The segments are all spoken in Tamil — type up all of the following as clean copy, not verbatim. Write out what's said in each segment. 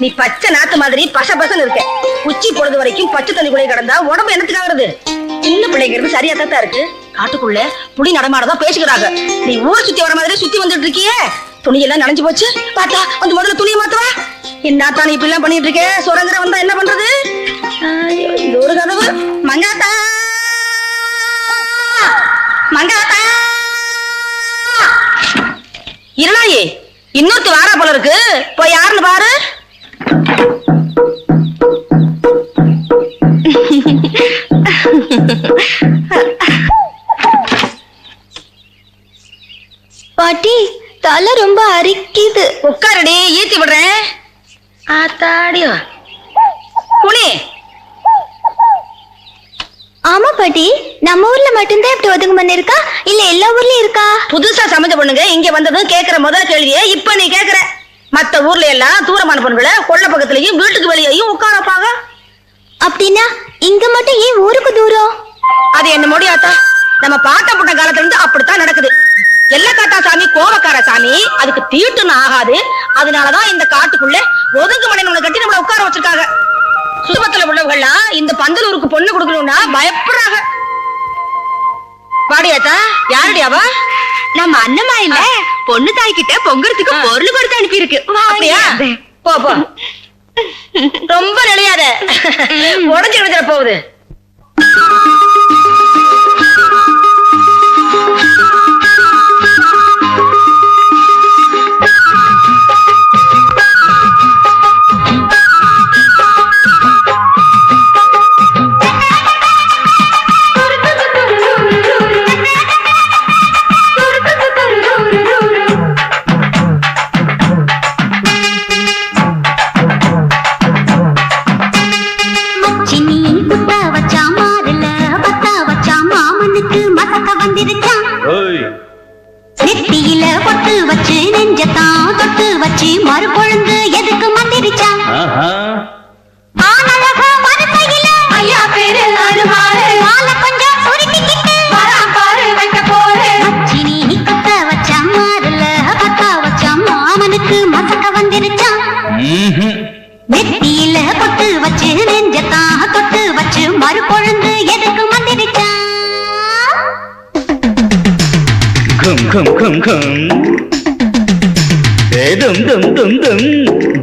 நீ பச்சை நாத்து மாதிரி பச பசன்னு இருக்க. உச்சி பொழுது வரைக்கும் பச்சை தண்ணிக்குள்ளே கிடந்தா உடம்பு என்னத்துக்காகிறது? சின்ன பிள்ளைங்கிறது சரியா தான் இருக்கு. காட்டுக்குள்ள புடி நடமாடதான் பேசுகிறாங்க. நீ ஊர் சுத்தி வர மாதிரி சுத்தி வந்துட்டு இருக்கியே. துணியெல்லாம் நனைஞ்சு போச்சு. பார்த்தா வந்து முதல்ல துணியை மாத்துவா. என்னத்தான் இப்படி எல்லாம் பண்ணிட்டு இருக்கே? சுரங்கர வந்தா என்ன பண்றது? இது ஒரு கதவு. மங்காத்தா மங்காத்தா இருளாயே, இன்னொருத்து வாரா போல இருக்கு. போய் யாருன்னு பாரு. பாட்டி, தலை ரொம்ப அரிக்குது. உட்காரடி, ஈத்தி விடுறேன். ஆத்தாடியோ புனி. ஆமா பாட்டி, நம்ம ஊர்ல மட்டும்தான் இப்படி ஒதுங்க பண்ணிருக்கா, இல்ல எல்லா ஊர்லயும் இருக்கா? புதுசா சமைச்ச பொண்ணுங்க இங்க வந்ததும் கேக்குற முதல் கேள்வியே இப்ப நீ கேக்குற. மத்த ஊர்ல எல்லாம் தூரமான பொண்ணுகளை கொள்ள பக்கத்துலயும் வீட்டுக்கு வெளியேயும் உட்கார வைப்பாங்க. அப்படின்னா இங்க மட்டும் ஏன் ஊருக்கு தூரம்? அது என்ன முடியாதா? நம்ம பாட்ட புட்ட காலத்துல இருந்து அப்படித்தான் நடக்குது. எல்லக்காத்தா சாமி கோவக்கார சாமி, அதுக்கு தீட்டுன்னு ஆகாது. அதனாலதான் இந்த காட்டுக்குள்ள ஒதுங்கு மணி நம்மளை கட்டி நம்மளை உட்கார வச்சிருக்காங்க. சுத்தபத்துல உள்ளவங்கலாம் இந்த பந்தலூருக்கு பொண்ணு கொடுக்கணும்னா பயப்படுறாங்க. பாடியாத்தா, யாருடியாவா? நம்ம அண்ணமா இல்ல, பொண்ணு தாய் கிட்ட பொங்கறதுக்கு பொருள் கொடுத்து அனுப்பி இருக்கு. போ போ, ரொம்ப நிலையாத, உடஞ்சு விழுந்துட போகுது. நெத்தியில பொட்டு வச்சு நெஞ்சத்தான் தொட்டு வச்சு மறு பொழுது எதுக்கு மந்திரிச்சா? ஆனழகா மறுக்கையில ஐயா பேரு அருமாறு மாலை கொஞ்சம் சுருட்டிக்கிட்டு வரா பாரு வைக்க போரு. மச்சினி குத்த வச்சா மாறுல பத்தா வச்சா மாமனுக்கு மசக்க வந்துருச்சா? நெத்தியில பொட்டு வச்சு நெஞ்சத்தான் தொட்டு வச்சு மறு பொழுது எதுக்கு மந்திரிச்சா? Kum kum kum kum, dum dum dum dum,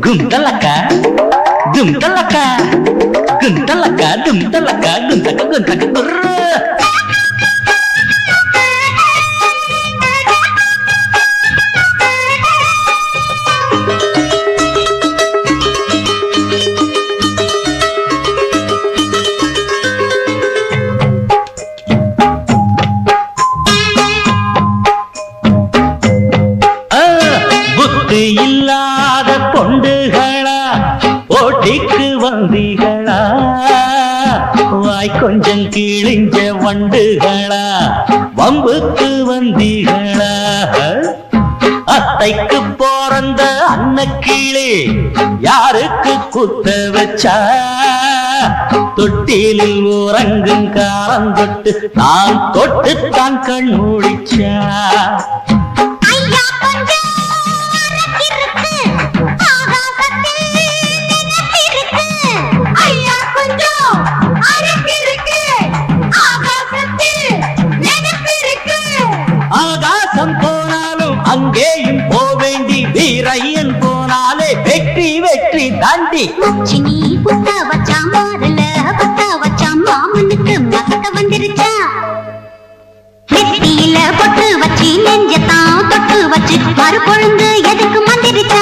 gum talaka, dum talaka, gum talaka, dum talaka, gum taka gum taka gurra. இல்லாத பொண்டுகளா போட்டிக்கு வந்திகளா, வாய் கொஞ்சம் கிழிஞ்ச வண்டுகளா வம்புக்கு வந்திகளா, அத்தைக்கு பிறந்த அன்னக்கிளி யாருக்கு குத்த வச்சா, தொட்டிலில் உறங்கும் காலம் தொட்டு நான் தொட்டுத்தான் கண் மூடிச்சா. ஆகாசம் போனாலும் அங்கேயும் போவேண்டி, வீரையன் போனாலே வெற்றி வெற்றி தாண்டி. மச்சினி புத்த வச்சா மாறுல புத்த வச்சா மாமனுக்கு மசக்க வந்துருச்சா? நெத்தியில பொட்டு வச்சு நெஞ்சத்தான் தொட்டு வச்சு மறு பொழுது எதுக்கு மந்திரிச்சா?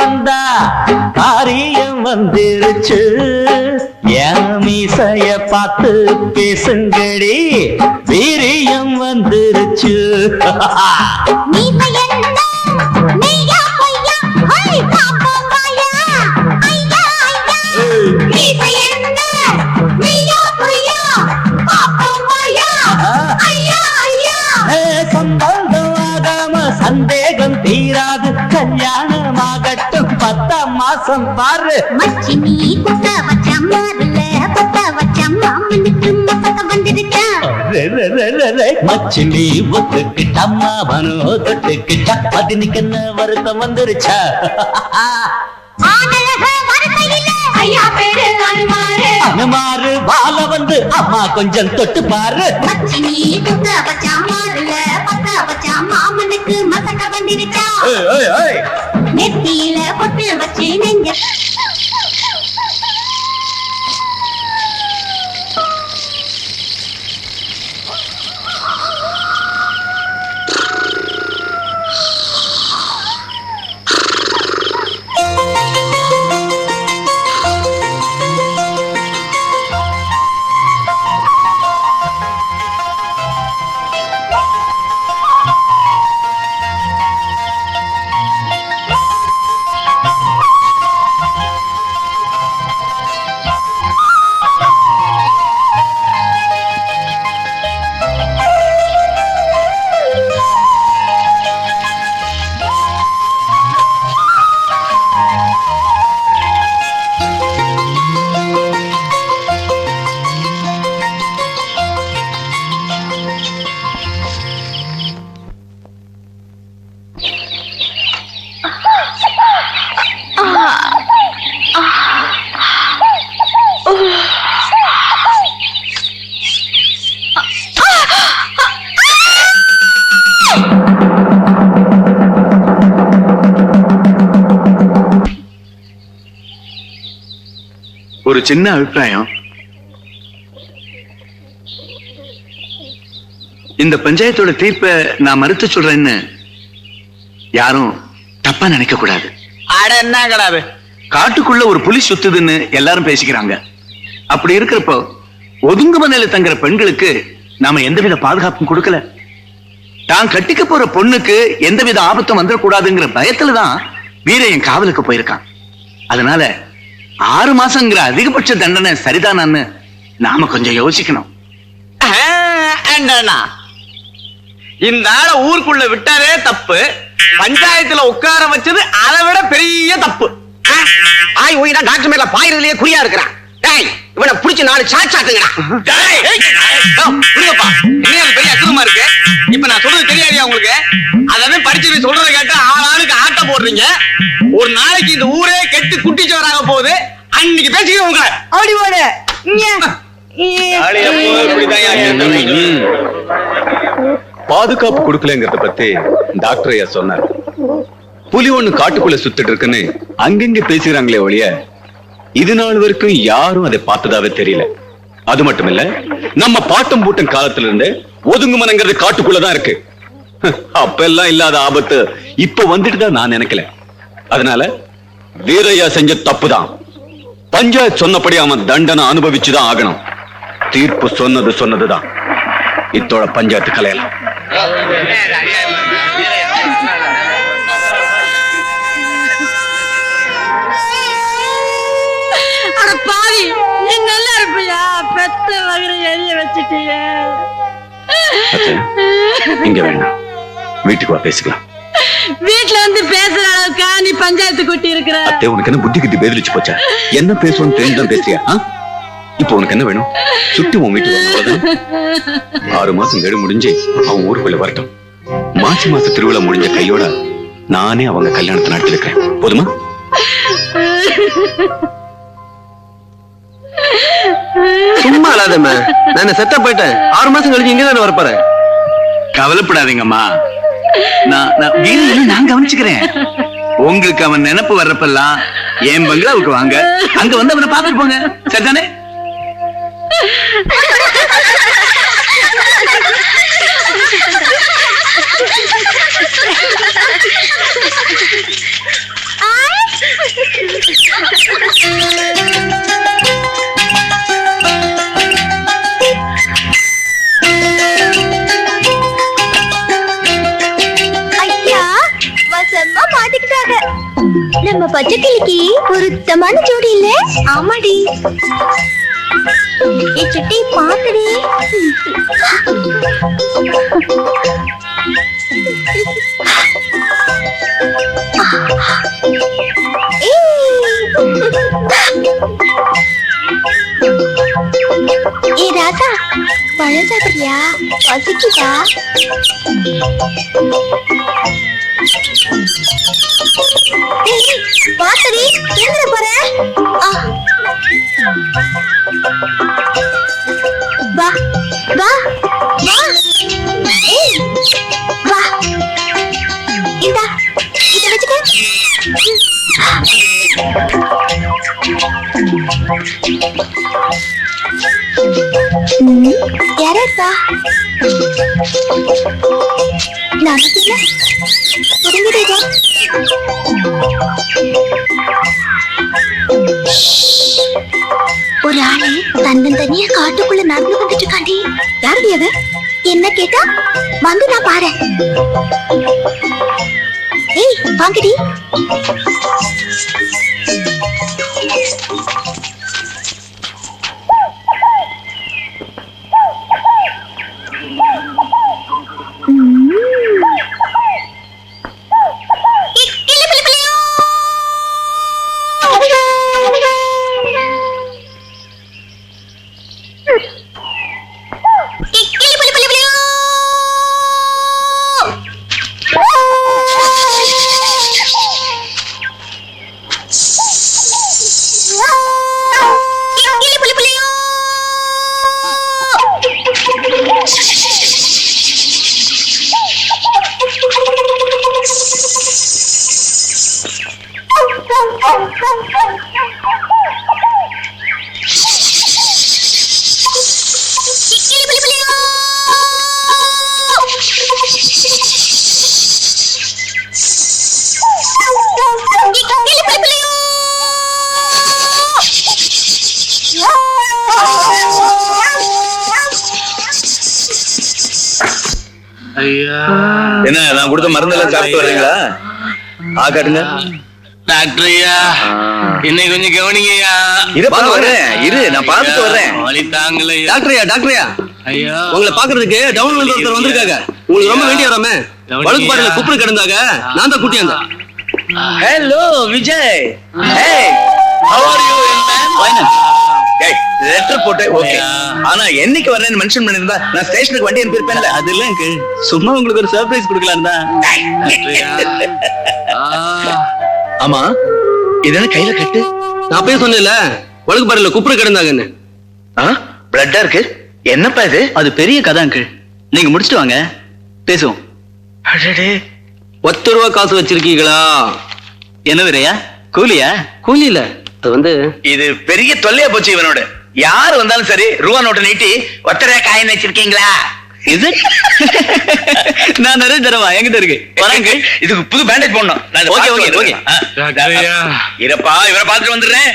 வந்தா காரியம் வந்துருச்சு என் மீசைய பார்த்து பேசுங்கடி வீரியம் வந்துருச்சு சந்தேகம் தீராது கல்யாணமாகட்டும் 10ஆம் மாசம் பாரு மச்சினி குட்ட வச்ச மாறுல பத்த வச்ச மாமனுக்கு மசக்க வந்துருச்சா மச்சினி ஒத்துக்கிட்ட மாமனோ தொட்டுக்கிட்ட பதினுக்கு என்ன வருத்தம் வந்துருச்சா அனுமாரு வாழ வந்து அம்மா கொஞ்சம் தொட்டு பாரு மச்சினி குட்ட வச்ச மாறுல பத்த வச்ச மாமனுக்கு மசக்க வந்துருச்சா நெத்தியில பொட்டு வச்சு நெஞ்ச ஒரு சின்ன அபிப்பிராயம். இந்த பஞ்சாயத்தோட தீர்ப்பை நான் மறுத்து சொல்றேன்னு யாரும் தப்பா நினைக்க கூடாது. அட என்ன கடாது, காட்டுக்குள்ள ஒரு புலி சுத்துதுன்னு எல்லாரும் பேசிக்கிறாங்க. அப்படி இருக்கிறப்போ ஒதுங்கு மனையில தங்குற பெண்களுக்கு நாம எந்தவித பாதுகாப்பும் கொடுக்கல. தான் கட்டிக்க போற பொண்ணுக்கு எந்தவித ஆபத்தும் வந்துடக்கூடாதுங்கிற பயத்துலதான் வீரையன் காவலுக்கு போயிருக்கான். அதனால 6 மாசங்கிற அதிகபட்ச தண்டனை சரிதானான்னு நாம கொஞ்சம் யோசிக்கணும். இந்த ஆளை ஊருக்குள்ள விட்டாரே தப்பு, பஞ்சாயத்துல உட்கார வச்சது அதை விட பெரிய தப்பு. ஆய் ஓய்னா டாக்டர் மேல பாயிரதுலயே குறியா இருக்கிறான். இவனை புடிச்சு 4 சாச்சாக்குங்கடா. பெரிய அக்கிரமா இருக்கு. இப்ப நான் சொல்றது தெரியாதியா உங்களுக்கு? அதாவது படிச்சு சொல்றதை கேட்டு ஆளுக்கு ஆட்ட போடுறீங்க. ஒரு நாளைக்கு இந்த ஊரே கெட்டு குட்டிச்சவராக போகுது. அன்னைக்கு பேசிக்க உங்களை அப்படி போடு. பாதுகாப்பு கொடுக்கலங்கிறத பத்தி டாக்டர் ஐயா சொன்னார். புலி ஒண்ணு காட்டுக்குள்ள சுத்திட்டு இருக்குன்னு அங்கங்க பேசுறாங்களே ஒழிய இது நாள் வரைக்கும் யாரும் அதை பார்த்ததாவே தெரியல. அது மட்டும் இல்ல, நம்ம பாட்டம் பூட்டம் காலத்துல இருந்து ஒதுங்குமனங்கிறது காட்டுக்குள்ளதான் இருக்கு. அப்ப எல்லாம் இல்லாத ஆபத்து இப்ப வந்துட்டு தான் நான் நினைக்கல. அதனால வீரையா செஞ்ச தப்புதான். பஞ்சாயத்து சொன்னபடி அவன் தண்டனை அனுபவிச்சுதான் ஆகணும். தீர்ப்பு சொன்னதுதான். இத்தோட பஞ்சாயத்து கலையலாம். பாவி, நீ நல்லா இருப்பியா? பெத்த மகனை எரிய வச்சுட்டீங்க. இங்க வேணாம், வீட்டுக்கு வா பேசிக்கலாம். வீட்டுல வந்து பேசுற அளவுக்கு நீ பஞ்சாயத்து கூட்டி இருக்கிற. அத்தை, உனக்கு என்ன புத்தி கிட்டி பேதலிச்சு போச்சா? என்ன பேசுவோன்னு தெரிஞ்சுதான் பேசுறியா? இப்போ உனக்கு என்ன வேணும்? சுட்டி உன் வீட்டுக்கு 6 மாசம் கெடு முடிஞ்சு அவன் ஊருக்குள்ள வரட்டும். மாசி மாச திருவிழா முடிஞ்ச கையோட நானே அவங்க கல்யாணத்தை நடத்தி இருக்கிறேன். போதுமா? சும்மா அழாதம்மா, நான் செட்டா போயிட்டேன். 6 மாசம் கழிச்சு இங்க தானே வரப்போறேன். கவலைப்படாதீங்கம்மா, நான் கவனிச்சுக்கிறேன். உங்களுக்கு அவன் நினைப்பு வர்றப்பெல்லாம் என் பங்களாவுக்கு வாங்க, அங்க வந்து அவனை பார்த்துட்டு போங்க. சரிதானே? ஐயா வசமா மாட்டிக்கிட்டாங்க. நம்ம பச்சை கிளிக்கு பொருத்தமான ஜோடி இல்ல? ஆமாடி. ஏ சுட்டி பாத்துடி. ஏ ராசா பழம் சாப்பிடுறியா? பசிக்குதா? பாத்தடி எங்க போற? வா வா வா. ஏய் வா. இந்தா இத வச்சுக்க. யாரா இருக்கா? நமக்கு இல்ல புரிஞ்சுதா? ஒரு ஆளு தன்னந்தனியா காட்டுக்குள்ள நடந்து வந்துட்டு இருக்காண்டி. யாருடி அது? என்ன கேட்டா வந்து நான் பாரு. ஏய் வாங்கடி. என்ன நான் கொடுத்த மருந்தெல்லாம் சாப்பிட்டு வர்றீங்களா? காட்டுங்க டாக்டர் ஐயா, இன்னைக்கு கொஞ்சம் கவனிங்கய்யா. இரு நான் பார்த்துட்டு வர்றேன். வலி தாங்கல டாக்டர் ஐயா. உங்களை பாக்குறதுக்கு டவுன்ல ஒருத்தர் வந்திருக்காங்க. உங்களுக்கு ரொம்ப வேண்டிய வராம வழக்கு பாருங்க குப்புற கிடந்தாங்க. நான் தான் கூட்டியாங்க. Hello Vijay. Hey how are you man? ஏய் லெட்டர் போட்டு ஓகே. ஆனா என்னைக்கு வரேன்னு மென்ஷன் பண்ணிருந்தா நான் ஸ்டேஷனுக்கு வண்டி அனுப்பி இருப்பேன்ல. அதெல்லாம் சும்மா உங்களுக்கு ஒரு சர்ப்ரைஸ் கொடுக்கலாம் தான். ஆமா இதென்ன கையில கட்டு? நான் அப்பயே சொன்னேன்ல வழக்கு பாருல குப்புற கிடந்தாங்கன்னு. பிளட்டா இருக்கு. என்னப்பா இது? அது பெரிய கதை அங்கிள். நீங்க முடிச்சிட்டு வாங்க பேசுவோம். அடடே 10 ரூபா காசு வச்சிருக்கீங்களா? என்ன வேறையா? கூலியா? கூலி இல்ல, அது வந்து இது பெரிய தொல்லையா போச்சு இவனோட. யாரு வந்தாலும் சரி ரூபா நோட்டை நீட்டி 10 ரூபாய் காயின் வச்சிருக்கீங்களா? இது நான் நிறைய தரவா எங்கிட்ட இருக்கு. வராங்க. இதுக்கு புது பேண்டேஜ் போடணும். Okay okay okay. இருப்பா இவரை பார்த்துட்டு வந்துடுறேன்.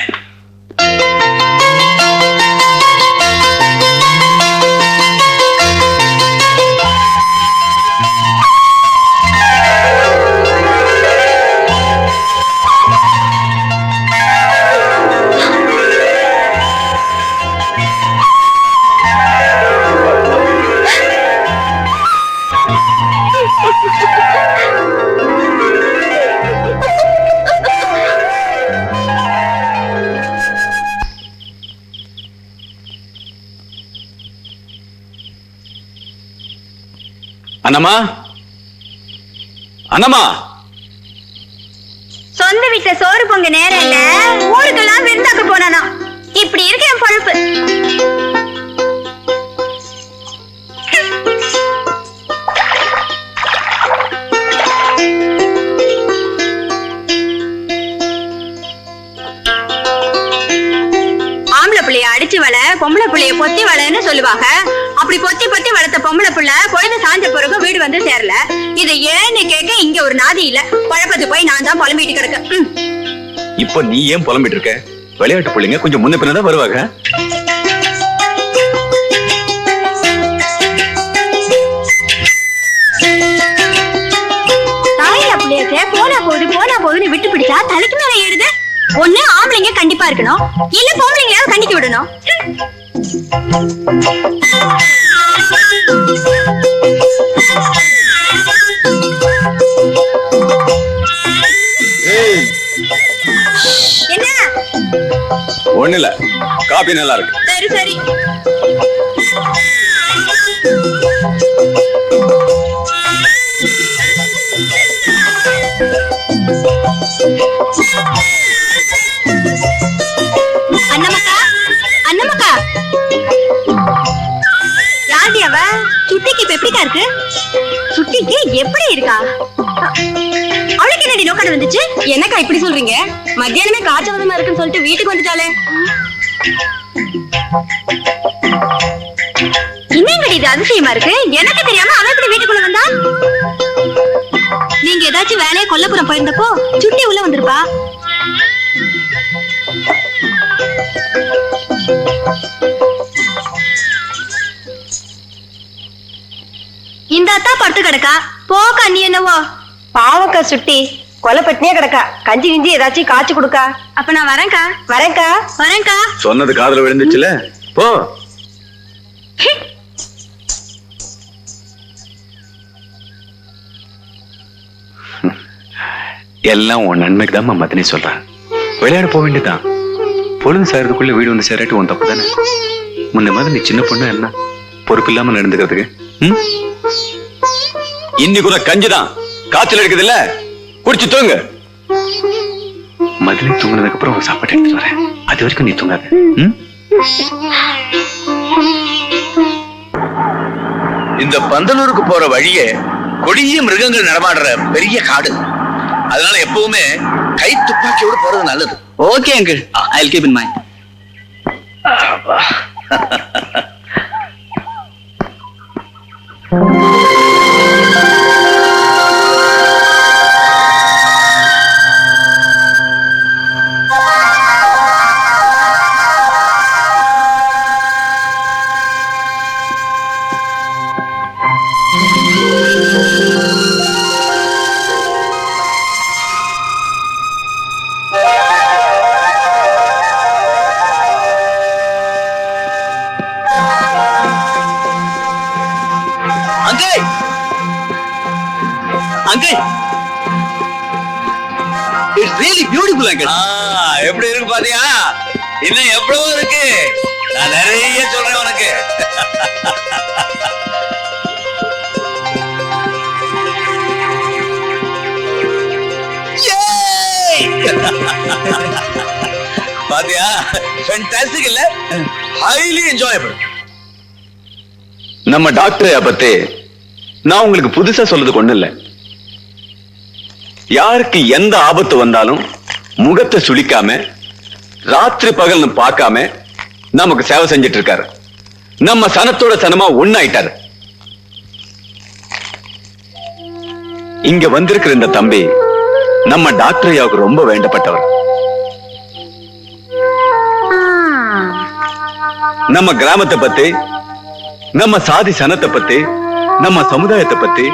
அண்ணம்மா அண்ணம்மா, சொந்த வீட்டுல சோறு பொங்க நேரம் இல்ல, ஊருக்கெல்லாம் விருந்தாக்க போனானா. இப்படி இருக்கு என் பொழப்பு. ஆம்பளை பிள்ளைய அடிச்சு வள, பொம்பளை பிள்ளைய பொத்தி வளன்னு சொல்லுவாங்க. அப்படி பொத்தி பொத்தி வளர்த்த பொம்பளை பிள்ளை பொழுது சாஞ்ச பிறகு வீடு வந்து சேரல. இது ஏன்னு கேட்க இங்க ஒரு நாதி இல்ல. குழப்பத்து போய் நான் தான் புலம்பிட்டு கிடக்கேன். இப்போ நீ ஏன் புலம்பிட்டு இருக்க? விளையாட்டு பிள்ளைங்க கொஞ்சம் முன்ன பின்னதான் வருவாங்க. தாயில பிள்ளைய போனா போகுதுன்னு விட்டு பிடிச்சா தலைக்கு மேல ஏறுது. ஒண்ணு ஆம்பளைங்க கண்டிப்பா இருக்கணும், இல்ல பொம்பளைங்களாவது கண்டிக்க விடணும். என்ன? ஒண்ணு இல்ல, காபி நல்லா இருக்கு. சரி சரி. அண்ணமக்கா, அண்ணமக்கா, யாருடி அவ? சுட்டிக்கு இப்ப எப்படிக்கா இருக்கு? சுட்டிக்கு எப்படி இருக்கா? அவளுக்கு என்னடி நோக்கட வந்துச்சு? என்னக்கா இப்படி சொல்றீங்க? மத்தியானமே காய்ச்சவதமா இருக்குன்னு சொல்லிட்டு வீட்டுக்கு வந்துட்டாலே. என்னங்கடி இது அதிசயமா இருக்கு? எனக்கு தெரியாம அவ எப்படி வீட்டுக்குள்ள வந்தா? நீங்க ஏதாச்சும் வேலையை கொல்லப்புறம் போயிருந்தப்போ சுட்டி உள்ள வந்திருப்பா. இந்த அத்தா படுத்து கிடக்கா. போக்கா நீ என்னவோ? பாவக்கா சுட்டி கொலைப்பட்டினே கிடக்கா. கஞ்சி கிஞ்சி ஏதாச்சும் காய்ச்சி கொடுக்கா. அப்ப நான் வரேன்க்கா. வரேன்க்கா. வரேன்க்கா. சொன்னது காதுல விழுந்துச்சுல, போ. எல்லாம் உன் நன்மைக்கு தான் மதனி சொல்றேன். விளையாட போக வேண்டியதான். பொழுது சாயறதுக்குள்ள வீடு வந்து சேரட்டு உன் தப்பு தானே. முன்ன மாதிரி நீ சின்ன பொண்ணு என்ன பொறுப்பு இல்லாம நடந்துக்கிறதுக்கு. இன்னைக்கு கூட கஞ்சிதான், காய்ச்சல் எடுக்குது இல்ல, குடிச்சு தூங்க. மதுரை தூங்குனதுக்கு அப்புறம் ஒரு சாப்பாடு எடுத்துட்டு வரேன். அது வரைக்கும் நீ தூங்காத. இந்த பந்தலூருக்கு போற வழியே கொடிய மிருகங்கள் நடமாடுற பெரிய காடு. அதனால எப்பவுமே கை துப்பாக்கியோடு போறது நல்லது. Okay uncle, I will keep in mind. எப்படி இருக்கு பாத்தியா? இன்னும் எவ்வளவு இருக்கு, நான் நிறைய சொல்றேன் உனக்கு. பாத்தியா? ஃபேண்டாஸ்டிக் இல்ல? Highly enjoyable. நம்ம டாக்டரை பத்தி நான் உங்களுக்கு புதுசா சொல்றது கொண்டு இல்ல. யாருக்கு எந்த ஆபத்து வந்தாலும் முகத்தை சுளிக்காம ராத்திரி பகல்னு பார்க்காம நமக்கு சேவை செஞ்சிட்டு இருக்காரு. நம்ம சனத்தோட சனமா ஒண்ணாயிட்டாரு. இங்க வந்திருக்கிற இந்த தம்பி நம்ம டாக்டர் ஐயாவுக்கு ரொம்ப வேண்டப்பட்டவர். நம்ம கிராமத்தை பத்தி, நம்ம சாதி சனத்தை பத்தி, நம்ம சமுதாயத்தை பத்தி,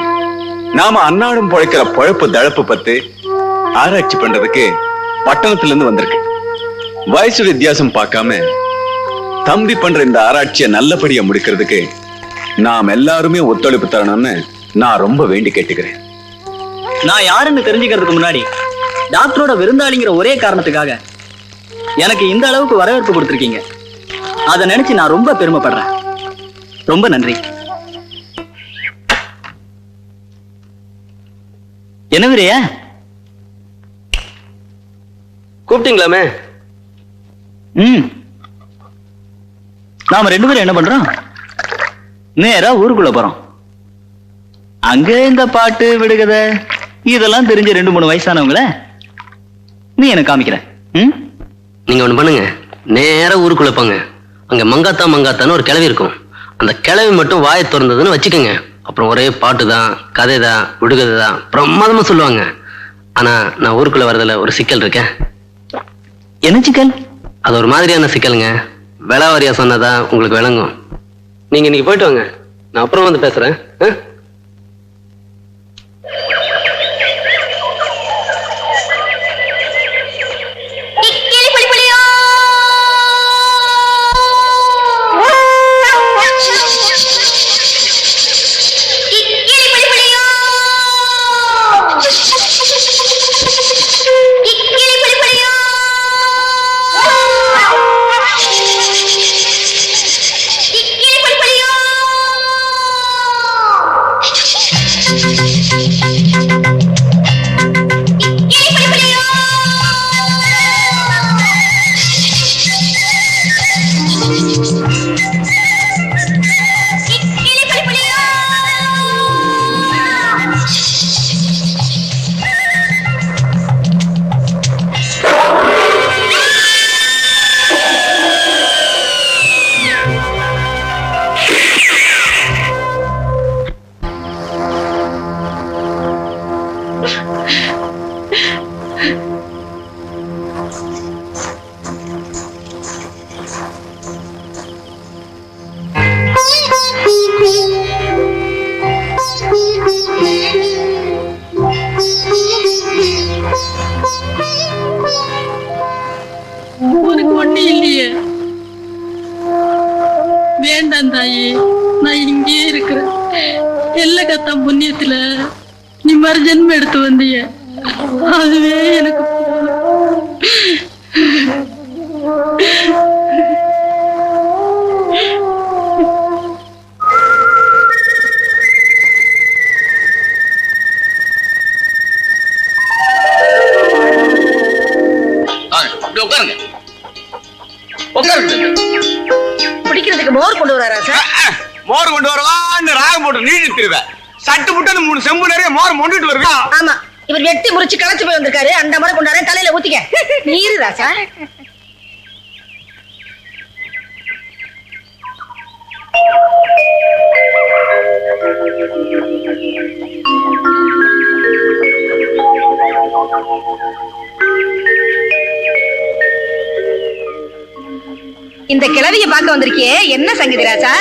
நாம அன்னாடம் பொழைக்கிற பொழப்பு தழப்பு பத்தி ஆராய்ச்சி பண்றதுக்கு பட்டணத்துல இருந்து வந்திருக்கு. வயசு வித்தியாசம் பார்க்காம தம்பி பண்ற இந்த ஆராய்ச்சியை நல்லபடியா முடிக்கிறதுக்கு நாம் எல்லாருமே ஒத்துழைப்பு தரணும்னு நான் ரொம்ப வேண்டி கேட்டுக்கிறேன். நான் யாருன்னு தெரிஞ்சுக்கிறதுக்கு முன்னாடி டாக்டரோட விருந்தாளிங்கிற ஒரே காரணத்துக்காக எனக்கு இந்த அளவுக்கு வரவேற்பு கொடுத்திருக்கீங்க. அதை நினைச்சு நான் ரொம்ப பெருமைப்படுறேன். ரொம்ப நன்றி. என்ன வீரையா கூப்பிட்டீங்களாமே? நாம ரெண்டு பேரும் என்ன பண்றோம்? நேரா ஊருக்குள்ள போறோம். அங்க இந்த பாட்டு விடுகதை இதெல்லாம் தெரிஞ்ச 2-3 வயசானவங்கள நீ எனக்கு காமிக்கிற. நீங்க ஒண்ணு பண்ணுங்க, நேரா ஊருக்குள்ள போங்க. அங்க மங்காத்தான்னு ஒரு கிழவி இருக்கும். அந்த கிழவி மட்டும் வாயை திறந்ததுன்னு வச்சுக்கோங்க, அப்புறம் ஒரே பாட்டு தான், கதை தான், விடுகதை தான், பிரமாதமா சொல்லுவாங்க. ஆனா நான் ஊருக்குள்ள வரதுல ஒரு சிக்கல் இருக்கேன். என்ன சிக்கல்? அது ஒரு மாதிரியான சிக்கலுங்க. விலாவாரியா சொன்னதா உங்களுக்கு விளங்கும். நீங்க இன்னைக்கு போயிட்டு வாங்க, நான் அப்புறம் வந்து பேசுறேன். உனக்கு ஒண்ணு இல்லையே. வேண்டாம் தாயி, நான் இங்கேயே இருக்கிறேன். எல்ல கத்தா புண்ணியத்துல நீ மறுஜன்மம் எடுத்து வந்திய, அதுவே எனக்கு உட்காருங்க. உட்காருங்க. குடிக்கிறதுக்கு மோர் கொண்டு வராரா சார்? மோர் கொண்டு வரவான்னு ராகம் போட்டு நீடி திருவேன். சட்டு முட்டு 3 செம்பு நிறைய மோர் மொண்டுட்டு வருவா. ஆமா, இவர் வெட்டி முறிச்சு களைச்சு போய் வந்திருக்காரு. அந்த மாதிரி கொண்டாரு, தலையில ஊத்திக்க. நீரு ராசா. இந்த கிழவிய பார்க்க வந்திருக்கியே, என்ன சங்கதி ராசா?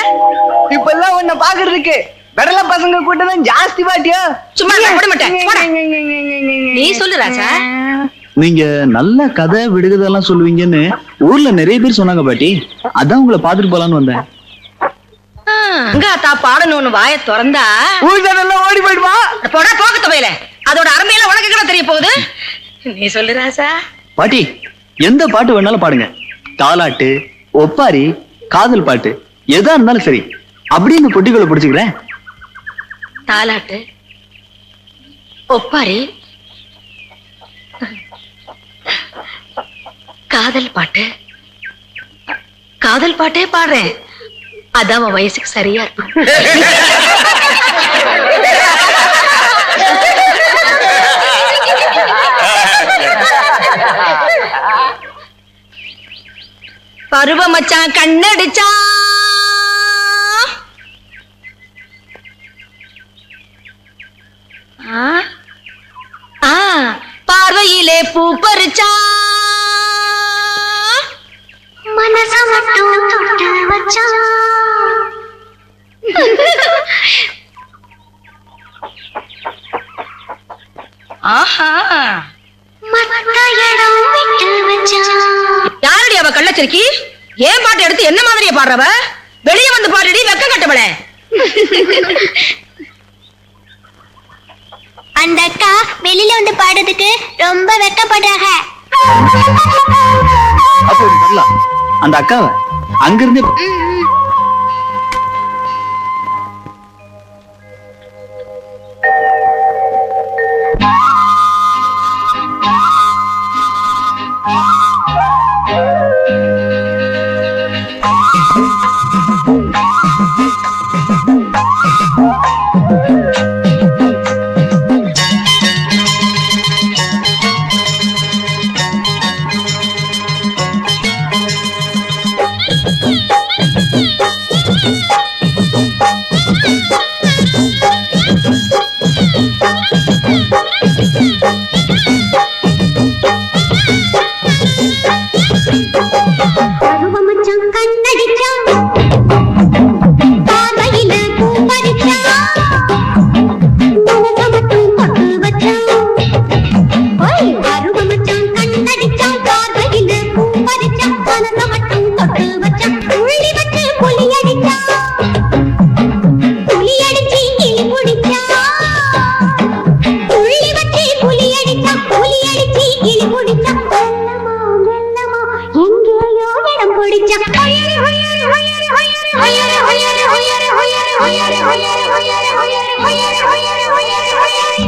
இப்பெல்லாம் உன்னை பாக்குறதுக்கு பெடல பசங்க கூட்டம் ஜாஸ்தி பாட்டியா? சும்மா விட மாட்டேன். நீ சொல்லு ராசா. நீங்க நல்ல கதை விடுகதெல்லாம் சொல்லுவீங்கன்னு ஊர்ல நிறைய பேர் சொன்னாங்க பாட்டி. அதான் உங்களை பாத்துட்டு போலான்னு வந்தேன். அங்காத்தா பாடணும்னு வாய திறந்தா ஊர்தான் ஓடி போயிடுவா. போடா போக்க தொகையில. அதோட அருமையில உனக்கு கூட தெரிய போகுது. நீ சொல்லு ராசா. பாட்டி, எந்த பாட்டு வேணாலும் பாடுங்க. தாலாட்டு, ஒப்பாரி, காதல் பாட்டு, எதா இருந்தாலும் சரி. அப்படியே இந்த பொட்டிக்குள்ள பிடிச்சுக்கிறேன். தாலாட்டு, ஒப்பாரி, காதல் பாட்டு. காதல் பாட்டே பாடுறேன். அதான் உன் வயசுக்கு சரியா இருக்கும். பருவ மச்சான் கண்ணடிச்சா பார்வையிலே பூ பறிச்சா மனச மட்டும் தொட்டு வச்சா ஆஹா மத்த இடம் விட்டு வச்சா. யாரடி அவ கள்ளச்சிருக்கி? ஏன் பாட்டு எடுத்து என்ன மாதிரியே பாடுறவ? வெளியே வந்து பாடுடி, வெக்க கட்டவளே. அந்த அக்கா வெளியில வந்து பாடுறதுக்கு ரொம்ப வெக்கப்படுறாங்க. அப்போ வரலாம் அந்த அக்காவை அங்கிருந்து. அடிச்சான் ஹொயரே ஹொயரே ஹொயரே ஹொயரே ஹொயரே ஹொயரே ஹொயரே ஹொயரே ஹொயரே ஹொயரே ஹொயரே ஹொயரே ஹொயரே ஹொயரே ஹொயரே ஹொயரே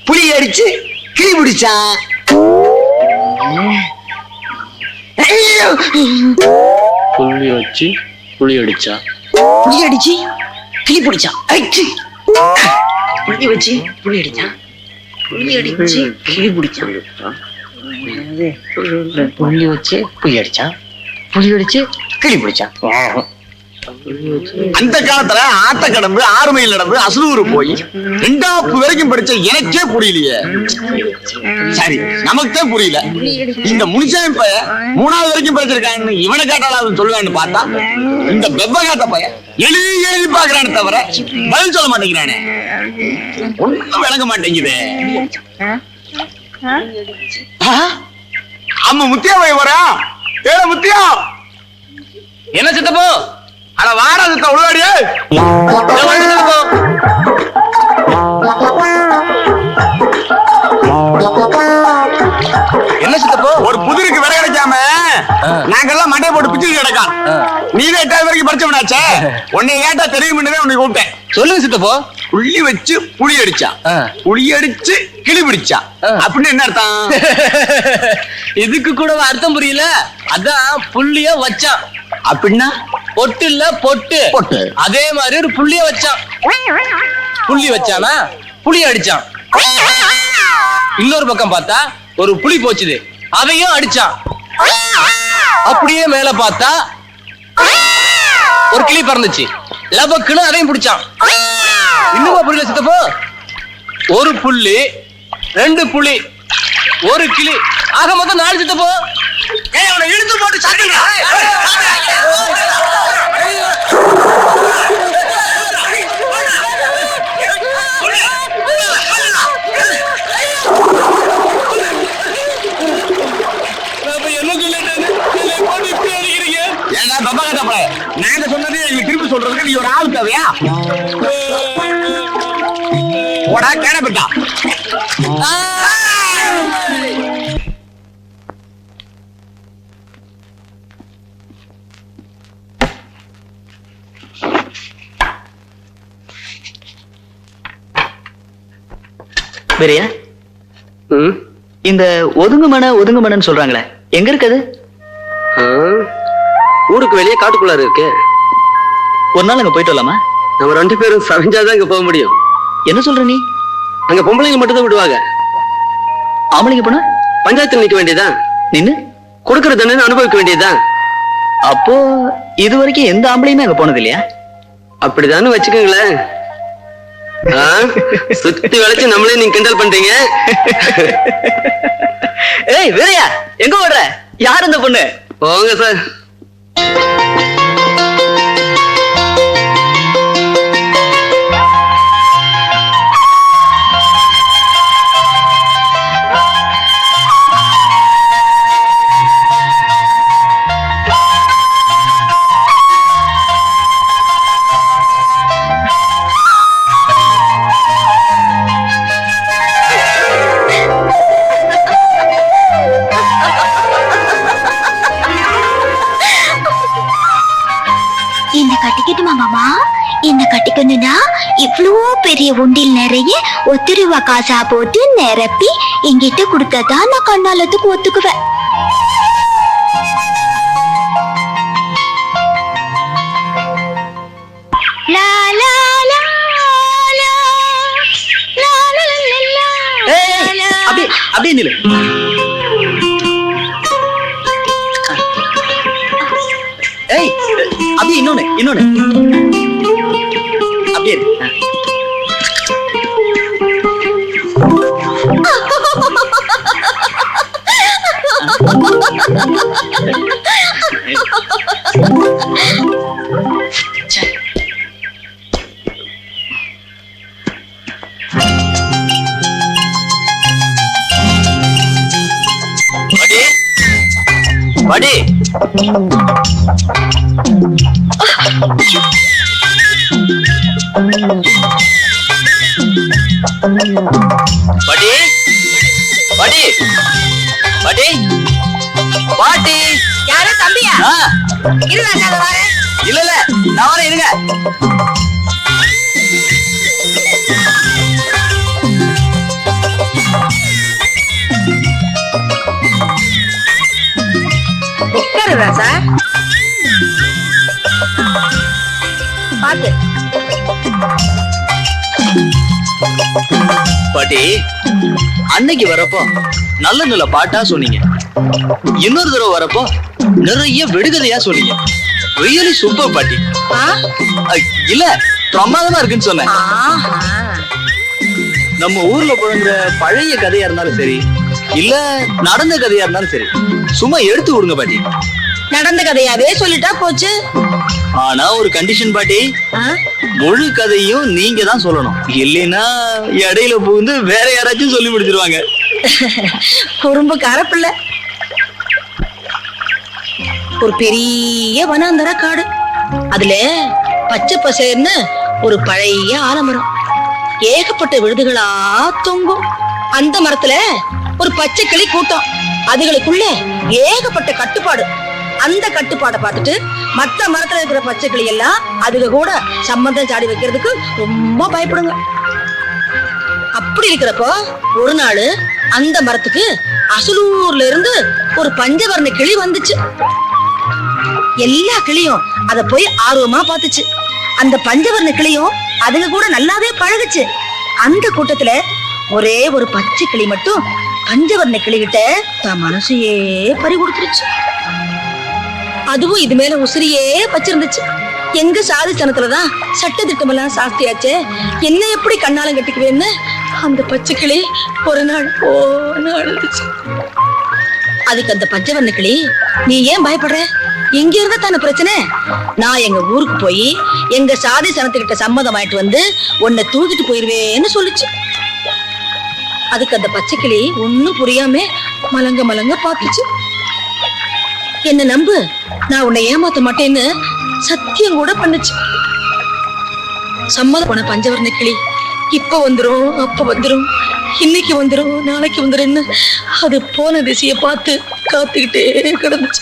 புளி அடிச்சு கிளி பிடிச்சான் புள்ளி வச்சு புளி அடிச்சா புளி அடிச்சு கிளி பிடிச்சான் புளி வச்சு புளி அடிச்சான் புளி அடிச்சு கிளி பிடிச்சான் புளி வச்சு புளி அடிச்சான் புளி அடிச்சு கிளி பிடிச்சான் அந்த காலத்துல ஆட்ட கடந்து 6 மைல் நடந்து அசலூர் போய் 2ஆம் வரைக்கும் படிச்ச எனக்கே புரியலையே. சரி நமக்கே புரியல, இந்த முனிசாமி பைய 3ஆவது வரைக்கும் படிச்சிருக்கான்னு இவனை கேட்டாலும் சொல்லுவான்னு பார்த்தா இந்த பெப்பகாட்ட பைய எழுதி பாக்குறான்னு தவிர பதில் சொல்ல மாட்டேங்கிறானே. ஒண்ணும் விளங்க மாட்டேங்குது. ஆமா முத்தியா பைய வரா. ஏ முத்தியா, என்ன சித்தப்போ? அட வாடா சித்த உள்ளாடியே. என்ன சித்தப்போ? ஒரு புதிருக்கு விலை கிடைக்காம நாங்கெல்லாம் மண்டை போட்டு பிச்சு கிடக்கா. நீதான் 8ஆவது வரைக்கும் படிச்சவனாச்சே, உன்னை ஏட்டா தெரியும்னு உன்னை கூப்பிட்டேன். சொல்லுங்க சித்தப்போ. புள்ளி வச்சு புளி அடிச்சா, புளி அடிச்சு கிளி பிடிச்சா அப்படின்னு என்ன அர்த்தம்? இதுக்கு கூட அர்த்தம் புரியல. அதான் புள்ளிய வச்சான் அப்படின்னா பொட்டு இல்ல பொட்டு பொட்டு. அதே மாதிரி ஒரு புள்ளிய வச்சான். புள்ளி வச்சானா புளி அடிச்சான். இன்னொரு பக்கம் பார்த்தா ஒரு புலி போச்சுது, அதையும் அடிச்சான். அப்படியே மேல பார்த்தா ஒரு கிளி பறந்துச்சு, லபக்குன்னு அதையும் பிடிச்சான். இன்னுமா புரியல சித்தப்போ? ஒரு புள்ளி, 2 புலி, ஒரு கிளி, ஆக மொத்தம் 4 சித்தப்போ. இழுத்து போட்டு சாப்பிடுங்க. நாங்க சொன்ன பதில் எனக்கு திருப்பி சொல்றதுக்கு நீ ஒரு ஆள் தேவையா? போடா கேடப்பட்டா. வேறையா இந்த ஒதுங்குமனன்னு சொல்றாங்களே, எங்க இருக்குது? ஊருக்கு வெளியே காட்டுக்குள்ளார இருக்கு. ஒரு நாள் அங்க போயிட்டு வரலாமா? நம்ம 2 பேரும் சமைஞ்சாதான் இங்க போக முடியும். என்ன சொல்ற நீ? அங்க பொம்பளைங்க மட்டும் தான் விடுவாங்க. ஆம்பளைங்க போனா பஞ்சாயத்துல நிக்க வேண்டியதான். நின்னு கொடுக்கற தண்டனை அனுபவிக்க வேண்டியதுதான். அப்போ இது வரைக்கும் எந்த ஆம்பளையுமே அங்க போனது இல்லையா? அப்படிதான்னு வச்சுக்கோங்களேன். சுத்தி வளைச்சு நம்மளே நீங்க கிண்டல் பண்றீங்க. ஏய் வேறையா, எங்க ஓடுற? யார் அந்த பொண்ணு? போங்க சார். என்ன கட்டிக்கட்டுமா மாமா? என்ன கட்டிக்கணும்னா இவ்வளோ பெரிய உண்டில் நிறைய ₹1 காசா போட்டு நிரப்பி என்கிட்ட கொடுத்ததான் நான் கண்ணாலத்துக்கு ஒத்துக்குவேன். லா, லா, லா, லா, லா, லா, லா, லா, ஏய், லா. அப்படியே நில்லு. ஏய், அப்படியே இன்னொன்னு அப்படியே இரு. படி படி படி படி பாட்டி. யாரு தம்பியா? இருங்க வரேன். இல்ல நான் வரேன், இருங்க. உட்காரு ராசா. பாத்து பாட்டி, அன்னைக்கு வரப்போ நல்ல பாட்டா சொன்னீங்க. இன்னொரு தடவை வரப்போ நிறைய விடுகதையா சொன்னீங்க. ரியலி சூப்பர் பாட்டி. இல்ல பிரமாதமா இருக்குன்னு சொன்னேன். நம்ம ஊர்ல புழங்குற பழைய கதையா இருந்தாலும் சரி, இல்ல நடந்த கதையா இருந்தாலும் சரி, சும்மா எடுத்து விடுங்க பாட்டி. நடந்த கதையாவே சொல்லிட்டா போச்சு. ஆனா ஒரு கண்டிஷன் பாட்டி, முழு கதையும் நீங்க தான் சொல்லணும். இல்லைன்னா இடையில புகுந்து வேற யாராச்சும் சொல்லி முடிச்சிருவாங்க. குறும்புக்கார பிள்ளை. ஒரு பெரிய வனாந்தர காடு, அதுல பச்சை பசேர்னு ஒரு பழைய ஆலமரம், ஏகப்பட்ட விழுதுகளா தொங்கும். அந்த மரத்துல ஒரு பச்சை கிளி கூட்டம், அதுகளுக்குள்ள ஏகப்பட்ட கட்டுப்பாடு. அந்த கட்டுப்பாடை பார்த்துட்டு மத்த மரத்துல இருக்கிற பச்சை கிளி எல்லாம் அதுக கூட சம்பந்தம் சாடி வைக்கிறதுக்கு ரொம்ப பயப்படுங்க. அப்படி இருக்கிறப்போ ஒரு நாள் அந்த மரத்துக்கு அசலூர்ல இருந்து ஒரு பஞ்சவர்ண கிளி வந்துச்சு. எல்லா கிளியும் அத போய் ஆர்வமா பார்த்துச்சு. அந்த பஞ்சவர்ண கிளியும் அதுங்க கூட நல்லாவே பழகுச்சு. அந்த கூட்டத்துல ஒரே ஒரு பச்சை கிளி மட்டும் பஞ்சவர்ண கிளிகிட்ட தன் மனசையே பறி கொடுத்துருச்சு. அதுவும் இது மேல உசிரியே வச்சிருந்துச்சு. எங்க சாதி சனத்துலதான் சட்ட திட்டமெல்லாம் சாஸ்தியாச்சே, என்ன எப்படி கண்ணாலம் கட்டிக்குவேன்னு அந்த பச்சை கிளி ஒரு நாள் அழுதுச்சு. அதுக்கு அந்த பஞ்சவர்ண கிளி, நீ ஏன் பயப்படுற? இங்க இருந்தா தானே பிரச்சனை. நான் எங்க ஊருக்கு போய் எங்க சாதி சனத்துக்கிட்ட சம்மதம் ஆயிட்டு வந்து உன்னை தூக்கிட்டு போயிருவேன்னு சொல்லுச்சு. அதுக்கு அந்த பச்சை கிளி ஒன்னும் புரியாம மலங்க பார்த்துச்சு. என்ன நம்பு, நான் உன்னை ஏமாத்த மாட்டேன்னு சத்தியம் கூட பண்ணுச்சு. சம்மதம் போன பஞ்சவர்ண கிளி இப்ப வந்துரும், அப்ப வந்துரும், இன்னைக்கு வந்துரும், நாளைக்கு வந்துருன்னு அது போன திசையை பார்த்து காத்துக்கிட்டே கிடந்துச்சு.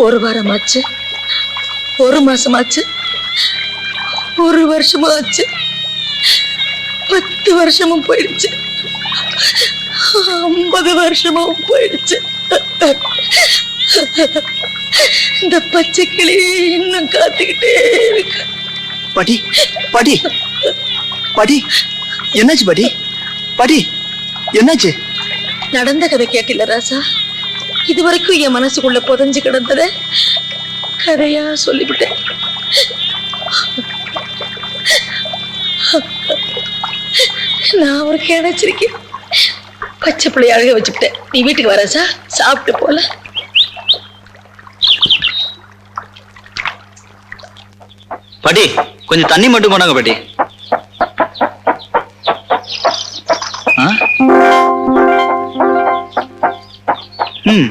ஒரு வாரமாச்சு, ஒரு மாசமாச்சு, ஒரு வருஷமும் ஆச்சு, 10 வருஷமும் போயிடுச்சு, 50 வருஷமும் போயிடுச்சு. இந்த பச்சை கிளி இன்னும் காத்துக்கிட்டே இருக்கு. பாட்டி பாட்டி பாட்டி என்னாச்சு பாட்டி? பாட்டி என்னாச்சு? நடந்த கதை கேட்டில ராசா? இதுவரைக்கும் என் மனசுக்குள்ள புதஞ்சு கிடந்தத கதையா சொல்லிவிட்டேன். நான் ஒரு கிணச்சிருக்கேன், பச்சை பிள்ளை அழக வச்சுக்கிட்டேன். நீ வீட்டுக்கு வர சார், சாப்பிட்டு போல. பாட்டி கொஞ்சம் தண்ணி மட்டும் கொண்டாங்க பாட்டி. ம்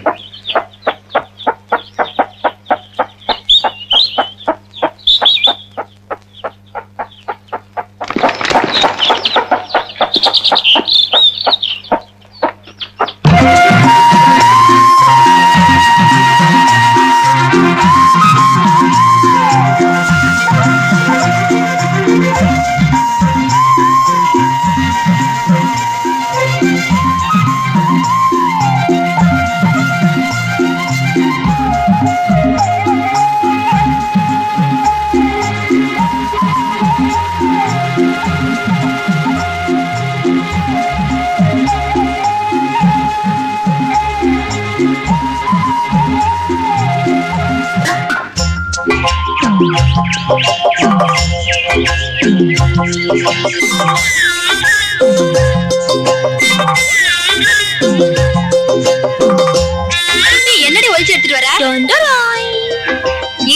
என்னடி ஒளிச்சு எடுத்துட்டு வர?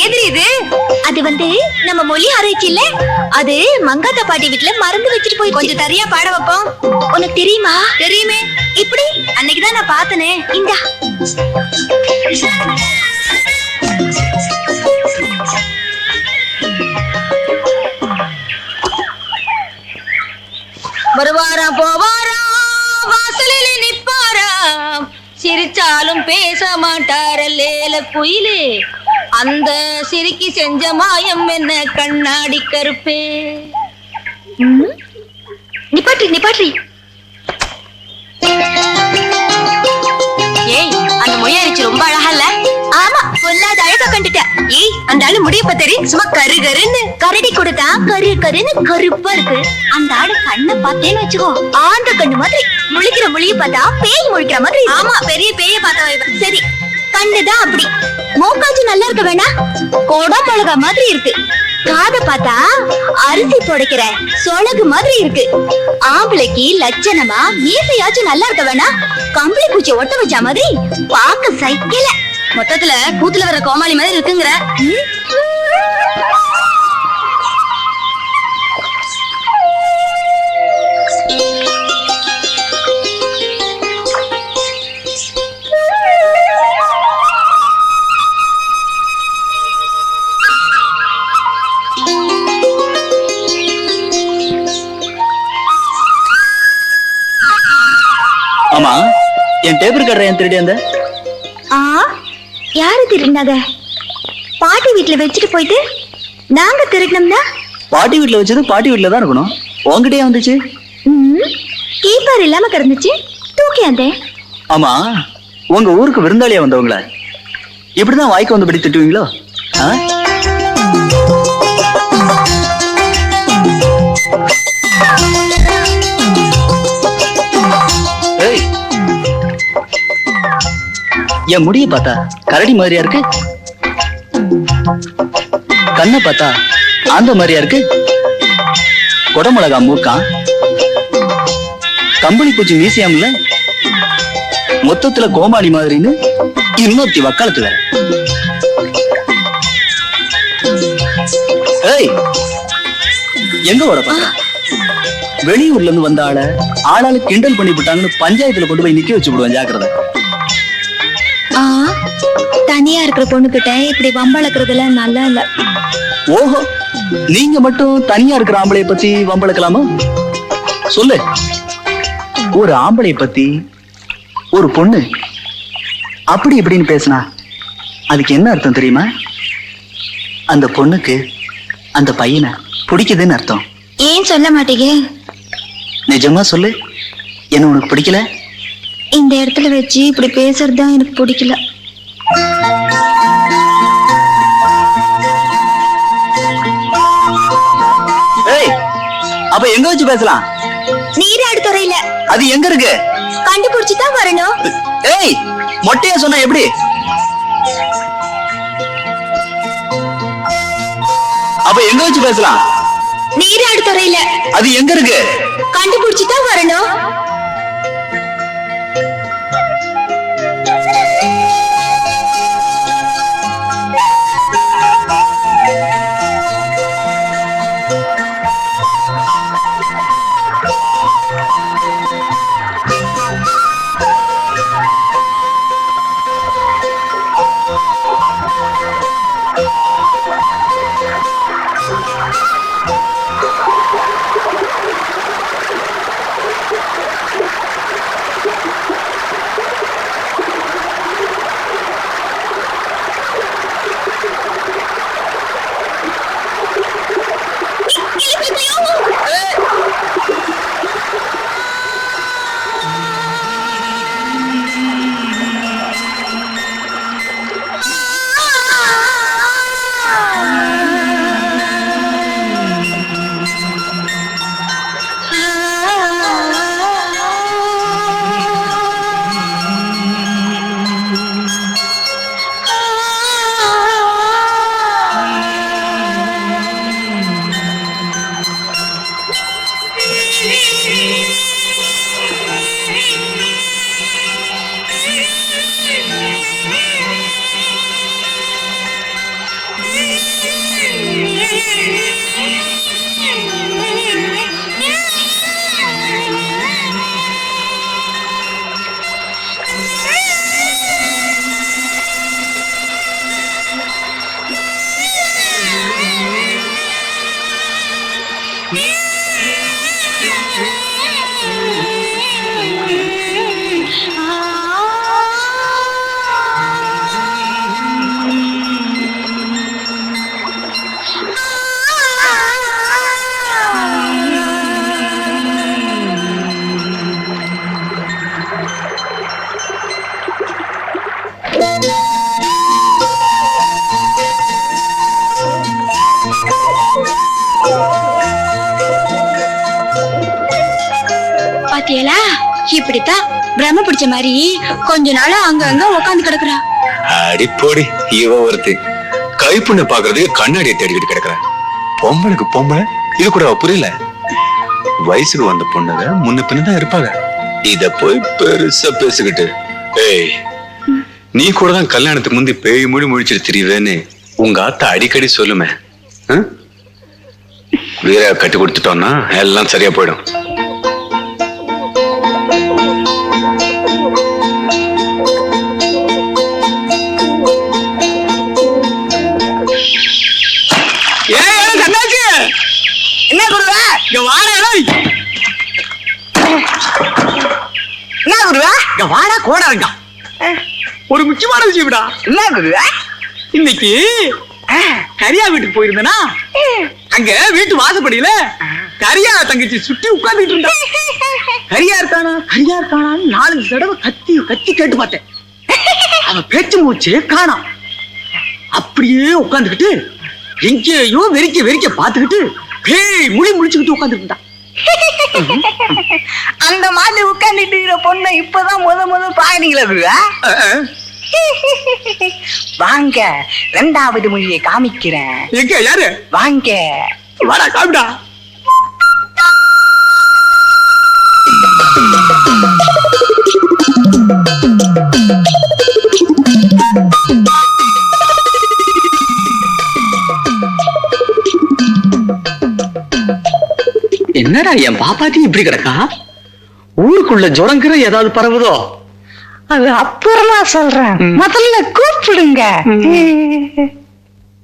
ஏது இது? அது நம்ம மொழி ஆராய்ச்சி இல்ல, அது மங்காத்தா பாட்டி வீட்டுல மறந்து வச்சுட்டு போய் கொஞ்சம் தரியா பாட வைப்போம். உனக்கு தெரியுமா? தெரியுமே. இப்படி அன்னைக்குதான் நான் பார்த்தனே. இந்தா வருவாராம் போவாராம், வாசலில் நிப்பாராம், சிரிச்சாலும் பேச மாட்டார லேல குயிலே, அந்த சிரிக்கி செஞ்ச மாயம் என்ன கண்ணாடி கருப்பே. நிப்பாட்ரி ஏய், அந்த மொழியாரிச்சு ரொம்ப அழகா இல்ல? ஆமா, பொல்லாத அழகா கண்டுட்ட. ஏய், அந்த ஆளு முடிய பத்தரி சும்மா கரு கருன்னு கரடி கொடுத்தா கரு கருன்னு கருப்பா இருக்கு. அந்த ஆளு கண்ணை பார்த்தேன்னு வச்சுக்கோ, ஆந்த கண்ணு மாதிரி. முழிக்கிற மொழிய பார்த்தா பேய் முழிக்கிற மாதிரி. ஆமா, பெரிய பேய பார்த்தா. சரி, கண்ணுதான் அப்படி. மூக்காச்சு நல்லா இருக்க வேணா, கோடம் மிளகா மாதிரி இருக்கு. காத பார்த்தா அரிசி துடைக்கிற சொலகு மாதிரி இருக்கு. ஆம்பளைக்கு லட்சணமா மீசையாச்சும் நல்லா இருக்க வேணா, கம்பளி பூச்சி ஒட்ட வச்ச மாதிரி பாக்க சைக்கிள. மொத்தத்துல கூத்துல வர கோமாளி மாதிரி இருக்குங்கிற. ஆமா, என் டேபிள் கடை ஏன் திருடி அந்த? யாரு திருடினாங்க? பாட்டி வீட்டுல வச்சுட்டு போயிட்டு நாங்க திருடினோம்னா? பாட்டி வீட்டுல வச்சது பாட்டி வீட்டுல தான் இருக்கணும். உங்ககிட்டயே வந்துச்சு. கீப்பர் இல்லாம கிடந்துச்சு, தூக்கியாந்தே. ஆமா, உங்க ஊருக்கு விருந்தாளியா வந்தவங்கள இப்படிதான் வாய்க்கு வந்தபடி திட்டுவீங்களோ? என் முடிய பார்த்தா கரடி மாதிரியா இருக்கு, கண்ணை பார்த்தா ஆந்த மாதிரியா இருக்கு, கொடமிளகா மூக்கான், கம்பளி பூச்சி வீசியாமல, மொத்தத்துல கோமாளி மாதிரின்னு இன்னொருத்தி வக்காலத்துல. ஏய், எங்க ஓட பாக்க? வெளியூர்ல இருந்து வந்த ஆளாளு கிண்டல் பண்ணி விட்டாங்கன்னு பஞ்சாயத்துல கொண்டு போய் நிக்க வச்சு விடுவேன், ஜாக்கிரதை. தனியா இருக்கிற பொண்ணுகிட்ட இப்படி வம்பளக்குறதுல நல்லா இல்ல. ஓஹோ, நீங்க மட்டும் தனியா இருக்கிற ஆம்பளைய பத்தி வம்பளக்கலாமா? சொல்லு. ஒரு ஆம்பளைய பத்தி ஒரு பொண்ணு அப்படி இப்படின்னு பேசினா அதுக்கு என்ன அர்த்தம் தெரியுமா? அந்த பொண்ணுக்கு அந்த பையனை பிடிக்குதுன்னு அர்த்தம். ஏன் சொல்ல மாட்டீங்க? நிஜமா சொல்லு, என்ன உனக்கு பிடிக்கல? இந்த இடத்துல வச்சு இப்படி பேசுறதுதான் எனக்கு பிடிக்கல. ஏய், அப்ப எங்க வச்சு பேசலாம்? நீராடு துறையில. அது எங்க இருக்கு? கண்டுபிடிச்சுதான் வரணும். ஏய், மொட்டையா சொன்னா எப்படி? அப்ப எங்க வச்சு பேசலாம்? நீராடு துறையில. அது எங்க இருக்கு? கண்டுபிடிச்சுதான் வரணும். பாத்தியலா, இப்படித்தான் பிரம்ம பிடிச்ச மாதிரி கொஞ்ச நாளா அங்க அங்க உட்காந்து கிடக்குறா. அடிப்போடி, இவ ஒருத்தி கைப்புண்ண பாக்குறதுக்கு கண்ணாடியை தேடிக்கிட்டு கிடக்குற. பொம்பளுக்கு பொம்பளை இது கூட புரியல. வயசுக்கு வந்த பொண்ணுங்க முன்ன பின்னதான் இருப்பாங்க. இத போய் பெருசா பேசிக்கிட்டு, ஏய் நீ கூட தான் கல்யாணத்துக்கு முந்தி பேய் மூடி முடிச்சிட்டு திரிவேன்னு உங்க ஆத்தா அடிக்கடி சொல்லுமே. வீர கட்டி கொடுத்துட்டோம்னா எல்லாம் சரியா போயிடும். என்ன குருவா? இங்க வாடா. என்ன குருவா? இங்க வாடா கோடாருங்க. ஒரு முக்கியமான விஷயம்டா. என்ன குருவா? இன்னைக்கு கரியா வீட்டுக்கு போயிருந்தனா, அங்க வீட்டு வாசப்படியில கரியா தங்கச்சி சுட்டி உட்கார்ந்துட்டு இருந்தா. கரியா இருக்கானா கரியா இருக்கானான்னு 4 தடவை கத்தி கத்தி கேட்டு பார்த்தேன். அவன் பேச்சு மூச்சு காணோம். அப்படியே உட்கார்ந்துகிட்டு எங்கேயோ வெறிக்க வெறிக்க பாத்துக்கிட்டு பேய் முடி முடிச்சுக்கிட்டு உட்கார்ந்துட்டு இருந்தா. அந்த மாதிரி உட்கார்ந்துட்டு இருக்கிற பொண்ணை இப்பதான் முத பாக்குறீங்களா குருவா? வாங்க, 2வது மொழியை காமிக்கிறேன். எங்க யாரு? வாங்க வாடா காமிடா. என்னடா என் பாப்பாத்தி இப்படி கிடக்கா? ஊருக்குள்ள ஜுரங்கிற ஏதாவது பரவுதோ? அது அப்புறமா சொல்றேன், முதல்ல கூப்பிட்டு கூப்பிடுங்க.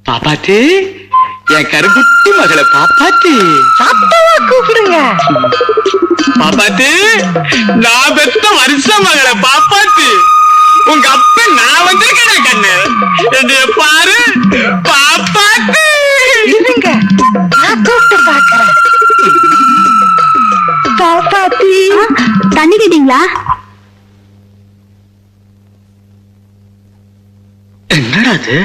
பாப்பாத்தி, என் கருக்குட்டி மகளை பாப்பாத்தி. சத்தமா கூப்பிடுங்க. பாப்பாத்தி, நான் பெத்த வருஷ மகளை பாப்பாத்தி. உங்க அப்ப நான் வந்திருக்கேன் கண்ணு. என்னைய பாரு பாப்பாத்தி. இருங்க, நான் கூப்பிட்டு பாக்குறேன். பாப்பாத்தி, தண்ணி கேட்டீங்களா? என்னடா அது?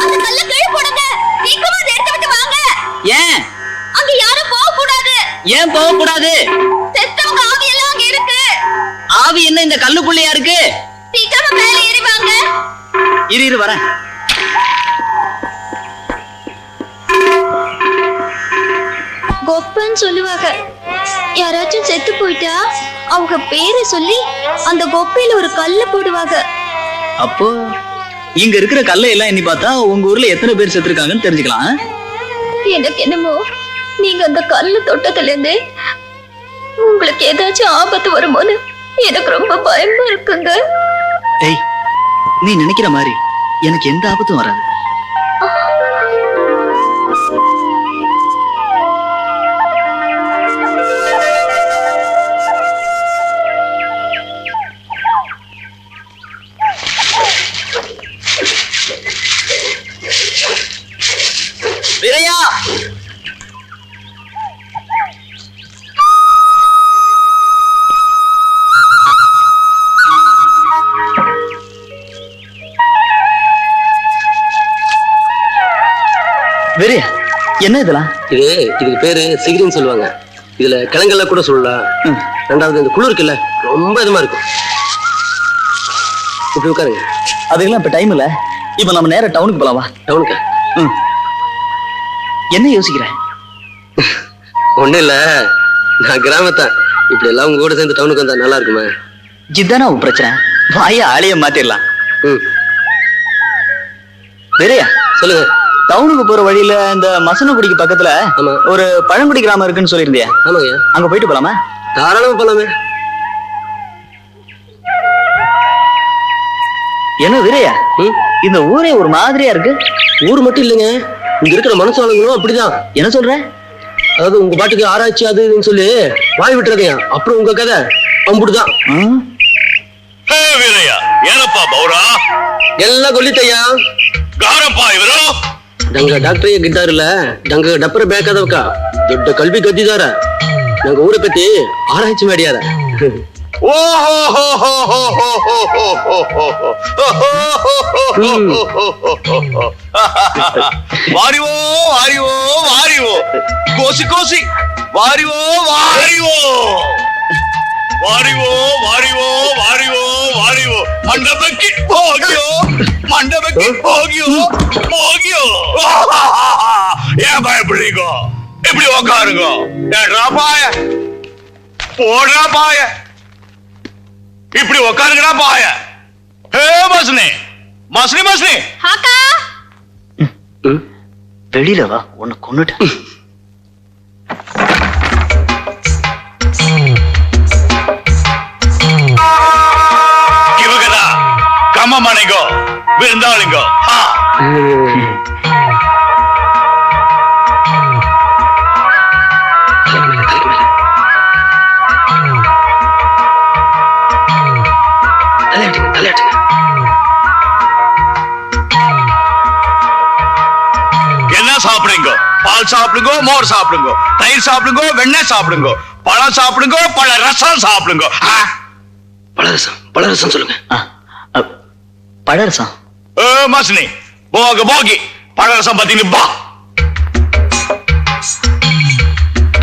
அந்த கல்ல கீழே போடுங்க. சீக்கிரமா அதை எடுத்து விட்டு வாங்க. ஏன் அங்க யாரும் போக கூடாது. ஏன் போக கூடாது? செத்தவங்க ஆவி எல்லாம் அங்க இருக்கு. ஆவி என்ன இந்த கல்லுக்குள்ளயா இருக்கு? சீக்கிரமா மேல ஏறி வாங்க. இரு வரேன். கொப்பன்னு சொல்லுவாங்க. யாராச்சும் செத்து போயிட்டா அவங்க பேரை சொல்லி அந்த கொப்பையில ஒரு கல்ல போடுவாங்க. அப்போ இங்க இருக்கிற கல்லை எல்லாம் எண்ணி பார்த்தா உங்க ஊர்ல எத்தனை பேர் செத்துருக்காங்கன்னு தெரிஞ்சுக்கலாம். எனக்கு என்னமோ நீங்க அந்த கல்லு தொட்டதுல இருந்து உங்களுக்கு ஏதாச்சும் ஆபத்து வருமோன்னு எனக்கு ரொம்ப பயமா இருக்குங்க. ஏய், நீ நினைக்கிற மாதிரி எனக்கு எந்த ஆபத்தும் வராது. வீரையா, வீரையா, என்ன இதெல்லாம்? இதுக்கு பேரு சிகிரின்னு சொல்லுவாங்க. இதுல கிழங்கெல்லாம் கூட சொல்லலாம். ரெண்டாவது இந்த குளிர் இருக்குல்ல, ரொம்ப இதமா இருக்கும். இப்படி உட்காருங்க. அதுக்கெல்லாம் இப்ப டைம் இல்ல. இப்ப நம்ம நேரா டவுனுக்கு போலாம். வா. டவுனுக்கு? என்ன யோசிக்கிற? ஒண்ணு இல்ல, நான் கிராமத்தான். இப்படி எல்லாம் உங்க கூட சேர்ந்து டவுனுக்கு வந்தா நல்லா இருக்குமே. இதுதானே உன் பிரச்சனை. வாய ஆளைய மாத்திடலாம். வீரையா, சொல்லுங்க. டவுனுக்கு போற வழியில இந்த மசனகுடிக்கு பக்கத்துல ஆமா, ஒரு பழங்குடி கிராமம் இருக்குன்னு சொல்லியிருந்தியா? ஆமாங்க. அங்க போயிட்டு போலாமா? தாராளமா போலாமே. என்ன வீரையா, இந்த ஊரே ஒரு மாதிரியா இருக்கு. ஊர் மட்டும் இல்லைங்க, இங்க இருக்கிற மனுஷாளுங்களும் அப்படிதான். என்ன சொல்ற? அதாவது உங்க பாட்டுக்கு ஆராய்ச்சி அது இதுன்னு சொல்லி வாய் விட்டுறதையா, அப்புறம் உங்க கதை அம்புடுதான். வீரையா, ಏನಪ್ಪ பௌரா? எல்லாம் கொல்லிட்டையா. ಗಾರಪ್ಪ ಇವರು ಡಂಗ ಡಾಕ್ಟರ್ ಗಿದ್ದಾರಲ್ಲ, ಡಂಗ ಡಪ್ಪರ ಬೇಕಾದವಕ್ಕ ದೊಡ್ಡ ಕಲ್ವಿ ಗದ್ದಿದಾರ. ನಂಗ ಊರ ಪತಿ ಆರಾಯ್ಚಿ ಮಾಡ್ಯಾರ. ವಾರಿವೋ ವಾರಿವೋ ವಾರಿವೋ ಕೋಸಿ ಕೋಸಿ ವಾರಿವೋ ವಾರಿವೋ ವಾರಿವೋ ವಾರಿವೋ ವಾರಿವೋ ವಾರಿವೋ ಮಂಡಪಕ್ಕೆ ಹೋಗ್ಯೋ ಮಂಡಪಕ್ಕೆ ಹೋಗ್ಯோ ಹೋಗ್யோ. ஏன் பயப்படுறீங்க? எப்படி உக்காருங்க. ஏன்றா பாய போடுறா பாய. இப்படி உட்காருங்கடா பாய. மஸ்னி மஸ்னி மஸ்னி அக்கா வெளியில வா, உன்னை கொன்னுட்டேன். இவங்கதா கம்மமனைங்கோ விருந்தாளிங்கோ. என்ன சாப்பிடுங்க? பால் சாப்பிடுங்க, மோர் சாப்பிடுங்க, தயிர் சாப்பிடுங்க, வெண்ணெய் சாப்பிடுங்க, பழம் சாப்பிடுங்க, பழ ரசம் சாப்பிடுங்க. பழரசம் சொல்லுங்க. பழரசம். மஸ்னி போக போகி பழரசம் பத்தி பா.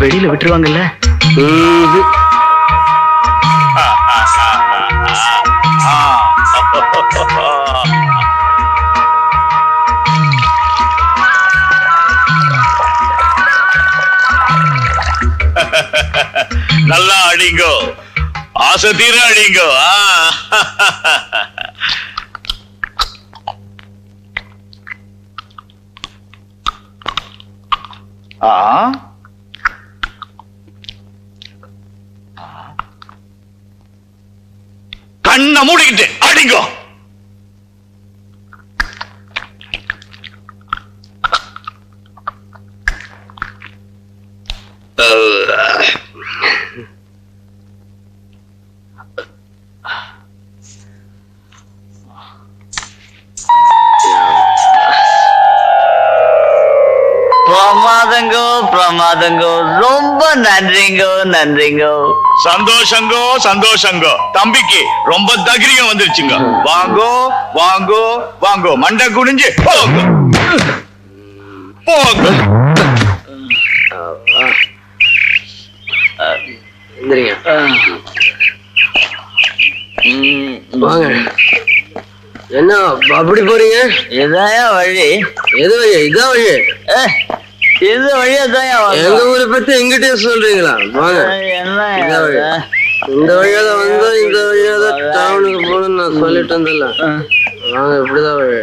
வெளியில விட்டுருவாங்கல்ல? நல்லா அடிங்கோ, ஆசை தீர அடிங்கோ. கண்ணை மூடிக்கிட்டு அடிங்கோ. பிரமாதங்கோ பிரமாதங்கோ, ரொம்ப நன்றிங்கோ நன்றிங்கோ. சந்தோஷங்கோ சந்தோஷங்கோ. தம்பிக்கு ரொம்ப தைரியம் வந்துருச்சுங்க. வாங்கோ வாங்கோ வாங்கோ, மண்டை குனிஞ்சு போங்க போங்க. வாங்க. என்ன அப்படி போறீங்க? இதாயா வழி? எது வழி? இதான் வழி. இது வழியாதாயா? எங்க ஊரை பத்தி எங்கிட்டே சொல்றீங்களா? வாங்க. என்ன இந்த வழியாதான் வந்தா இந்த வழியாதான் டவுனுக்கு போகணும்னு நான் சொல்லிட்டு வந்தல. வாங்க, இப்படிதான் வழி.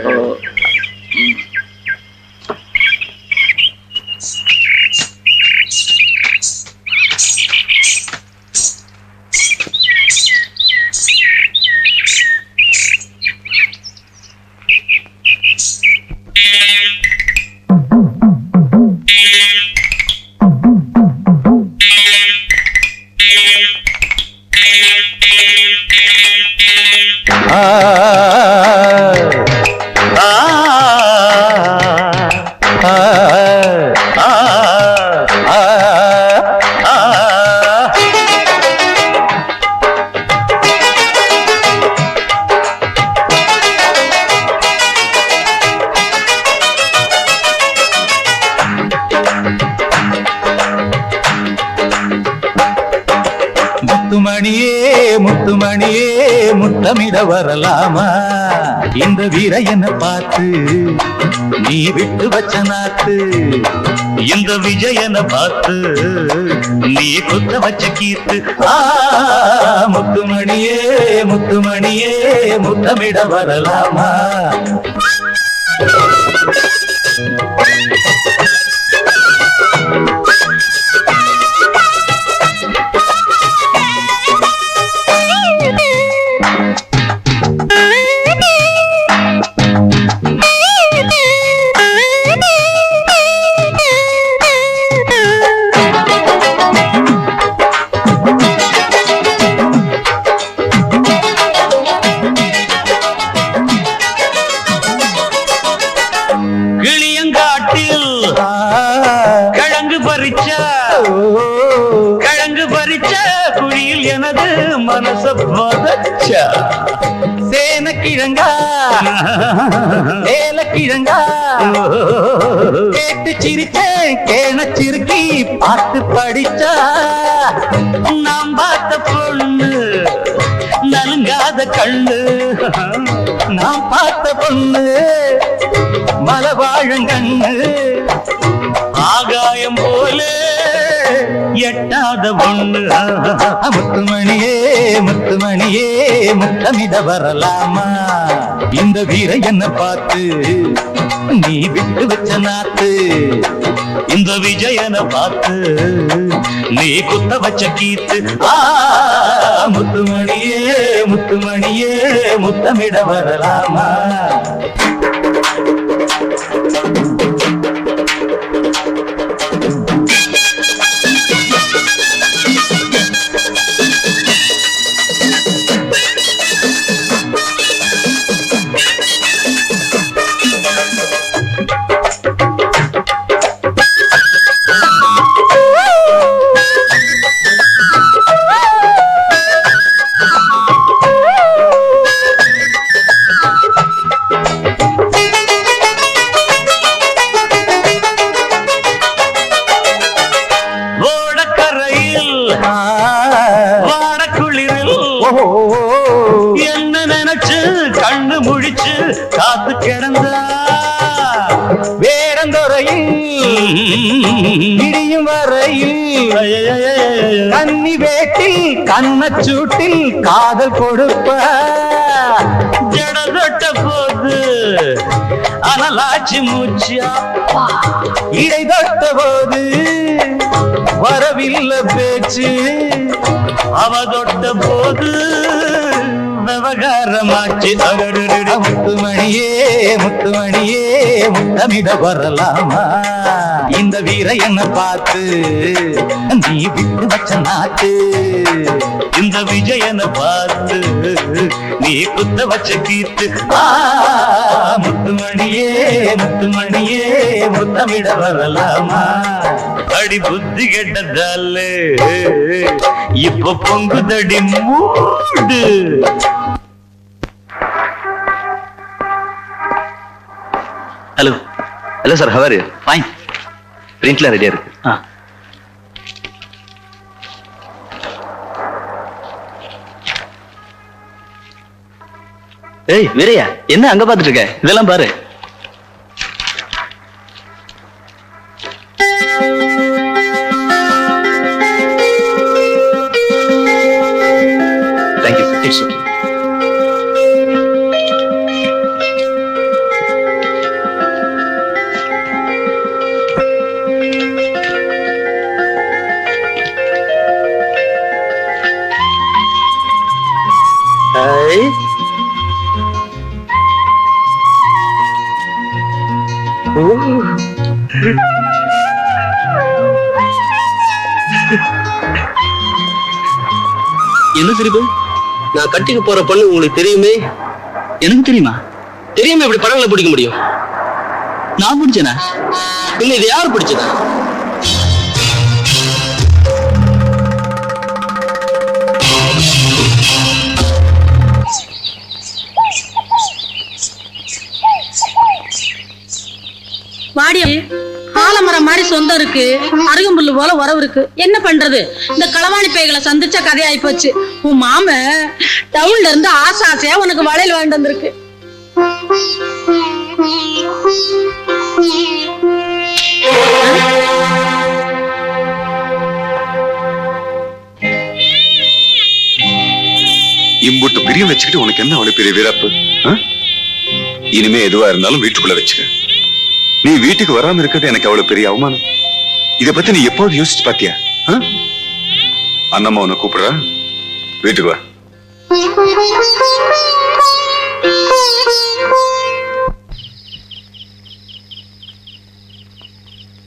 முத்துமணியே முத்துமணியே முத்தமிட வரலாமா? இந்த வீரையனை பார்த்து நீ விட்டு வச்ச நாத்து, இந்த விஜயனை பார்த்து நீ குத்த வச்ச கீத்து. முத்துமணியே முத்துமணியே முத்தமிட வரலாமா? மனச பதச்சா சேனக்கிழங்கா ஏலக்கிழங்கா கேட்டு சிரிச்சேன் கேணச்சிருக்கி பாட்டு படிச்சா நாம் பார்த்த பொண்ணு நலுங்காத கண்ணு நாம் பார்த்த பொண்ணு மலவாழங்கண்ணு ஆகாயம் போலே எட்டாத ஒண்ணு முத்துமணியே முத்துமணியே முத்தமிட வரலாமா இந்த வீர என்ன பார்த்து நீ விட்டு வச்ச நாத்து இந்த விஜயனை பார்த்து நீ குத்த வச்ச கீத்து முத்துமணியே முத்துமணியே முத்தமிட வரலாமா என்ன நினைச்சு கண்ணு முழிச்சு காத்து கிடந்தா வேடந்துறையில் இடியும் வரையில் கன்னி வேட்டில் கண்ணச்சூட்டில் காதல் கொடுப்ப ஜடதொட்ட போது அனலாச்சி மூச்சா இடை தொட்ட போது வரவில்லை பேச்சு அவ தொட்ட போது விவகாரமாச்சு முத்துமணியே முத்துமணியே முத்தமிட வரலாமா இந்த வீர என்ன பார்த்து நீ விட்டு வச்ச நாட்டு இந்த விஜயனை பார்த்து நீ குத்த வச்ச கீத்து முத்துமணியே முத்துமணியே முத்தமிட வரலாமா அடி புத்தி கெட்டதால இப்ப பொங்குதடி மூடு hello hello sir how are fine பிரிண்ட்ல ரெடியா இருக்கு ஏய் வீரையா என்ன அங்க பாத்துட்டு இருக்க இதெல்லாம் பாரு தேங்க்யூ இட்ஸ் ஓகே என்ன சிரிப்பு? நான் கட்டிக்க போற பொண்ணு உங்களுக்கு தெரியுமே. எனக்கு தெரியுமா? தெரியுமே, இப்படி படங்களை பிடிக்க முடியும்? நான் பிடிச்சேனா? இல்ல, இது யார் பிடிச்சதா? வாடி ஆலமரம் மாதிரி சொந்தம் இருக்கு, அருகம்புல்லு போல உறவு இருக்கு, என்ன பண்றது? இந்த களவாணி பைகளை சந்திச்ச கதையாயி போச்சு. உன் மாம டவுன்ல இருந்து ஆசையா உனக்கு வளையல் வாங்கிட்டு வந்திருக்கு. இம்புட்டு பிரியம் வச்சுக்கிட்டு உனக்கு என்ன அவ்வளவு பெரிய வீரப்பு? இனிமே எதுவா இருந்தாலும் வீட்டுக்குள்ள வச்சுக்க. நீ வீட்டுக்கு வராம இருக்கிறது எனக்கு அவ்வளவு பெரிய அவமானம். இத பத்தி நீ எப்போது யோசிச்சு பாத்தியா? அண்ணம்மா உன்னை கூப்பிடுறா, வீட்டுக்கு வா.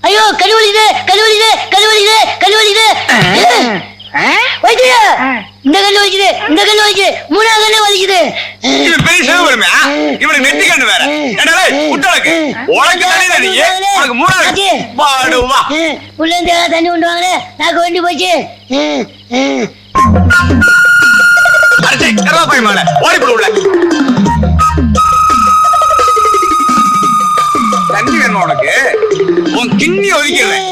ஐயோ, கழுவலிது கழுவலிது கழுவலிது கழுவலிது. இந்த கல்லு வலிக்குது, இந்த கல்லு வலிக்குது, மூணாவது கல்லு வலிக்குது. இவனுக்கு நெத்தி கண்ணு வேற. உள்ள இருந்து தண்ணி கொண்டு வாங்க, நாக்கு வண்டி போச்சு. தண்ணி வேணும் உனக்கு? உன் கிண்ணி ஒதுக்கிறேன்.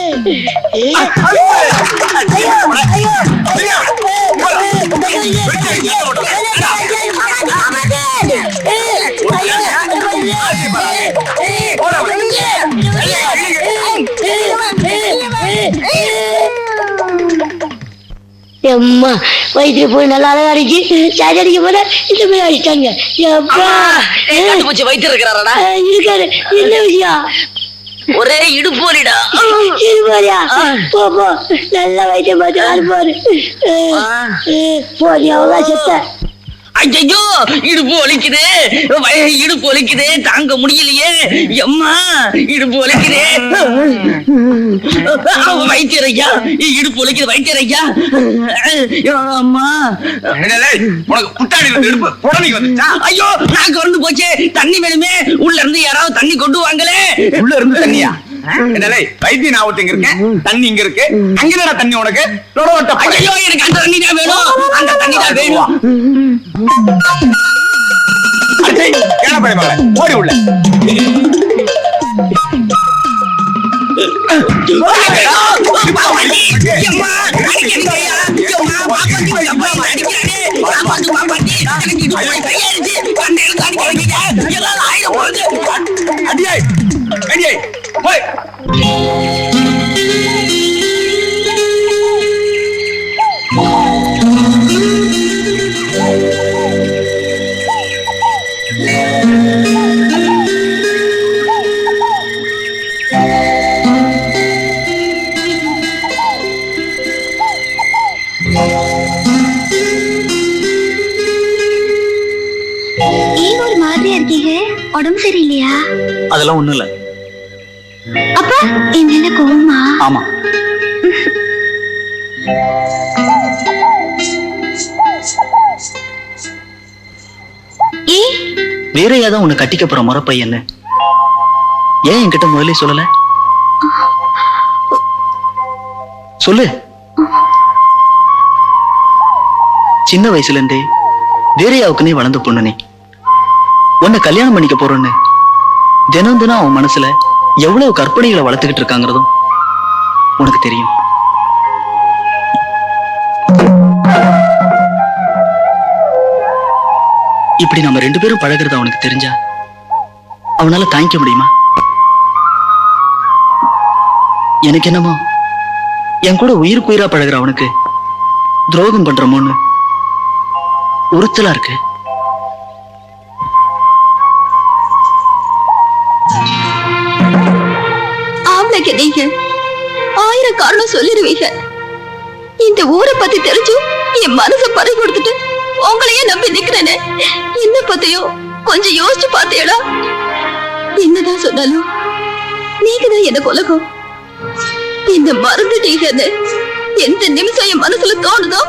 எம்மா வயிற்றுல போய் நல்லா அழகாடிக்கு சார்ஜ் அடிக்க போல இந்த மாதிரி அடிச்சிட்டாங்க. எப்பா பூச்சி வயிற்று இருக்கிறாரடா இருக்காரு. என்ன விஷயம்? ஒரே இடுப்போலிடா. இருப்பாரியா? போ போ, நல்லா வயிற்ற பார்த்து ஆறு போ, நீ அவ்வளோ செத்த. ஐயோ இடுப்பு ஒலிக்குது, இடுப்பு ஒலிக்குது, தாங்க முடியலையே. எம்மா இடுப்பு ஒலிக்குது. வைத்தியரையா, இடுப்பு ஒலிக்குது வைத்தியரையா. அம்மா உனக்கு புட்டாடி எடுப்பு உடனே வந்துச்சா? ஐயோ நாக்கு வந்து போச்சு. தண்ணி வேணுமே, உள்ள இருந்து யாராவது தண்ணி கொண்டு வாங்களே. உள்ள இருந்து தண்ணியா? என்னலே வைத்திய நான் இங்க இருக்கேன், தண்ணி இங்க இருக்கு. அங்க என்னடா தண்ணி உனக்கு? ஐயோ எனக்கு அந்த தண்ணி தான் வேணும், அந்த தண்ணி தான் வேணும். ஓடி உள்ள அடியாய் அடியாய் போய். ஏன் ஒரு மாதிரியா இருக்கீங்க? உடம்பு சரியில்லையா? அதெல்லாம் ஒண்ணும் இல்ல. அப்பா என்ன கோவமா? ஆமா, ஏ வேற ஏதாவது உன்னை கட்டிக்க போற முறை பையன்னு ஏன் என்கிட்ட முதல்ல சொல்லல? சொல்லு. சின்ன வயசுல இருந்தே வேறையாவுக்கு நீ வளர்ந்த பொண்ணு. நீ உன்னை கல்யாணம் பண்ணிக்க போறோன்னு தினம் தினம் அவன் மனசுல எவ்வளவு கற்பனைகளை வளர்த்துக்கிட்டு இருக்காங்கிறதும் உனக்கு தெரியும். இப்படி நம்ம 2 பேரும் பழகிறது அவனுக்கு தெரிஞ்சா அவனால தாங்கிக்க முடியுமா? எனக்கு என்னமோ என் கூட உயிருக்கு உயிரா பழகிற அவனுக்கு துரோகம் பண்றமோன்னு உறுத்தலா இருக்கு. ஆம்பளைக்கு நீங்க 1000 காரணம் சொல்லிடுவீங்க. இந்த ஊரை பத்தி தெரிஞ்சும் என் மனசை பறி கொடுத்துட்டு உங்களையே நம்பி நிக்கிறேனே. என்ன பத்தியும் கொஞ்சம் யோசிச்சு பார்த்தேடா. என்னதான் சொன்னாலும் நீங்க தான் என்ன உலகம். என்ன மறந்துட்டீங்கன்னு எந்த நிமிஷம் என் மனசுல தோணுதோ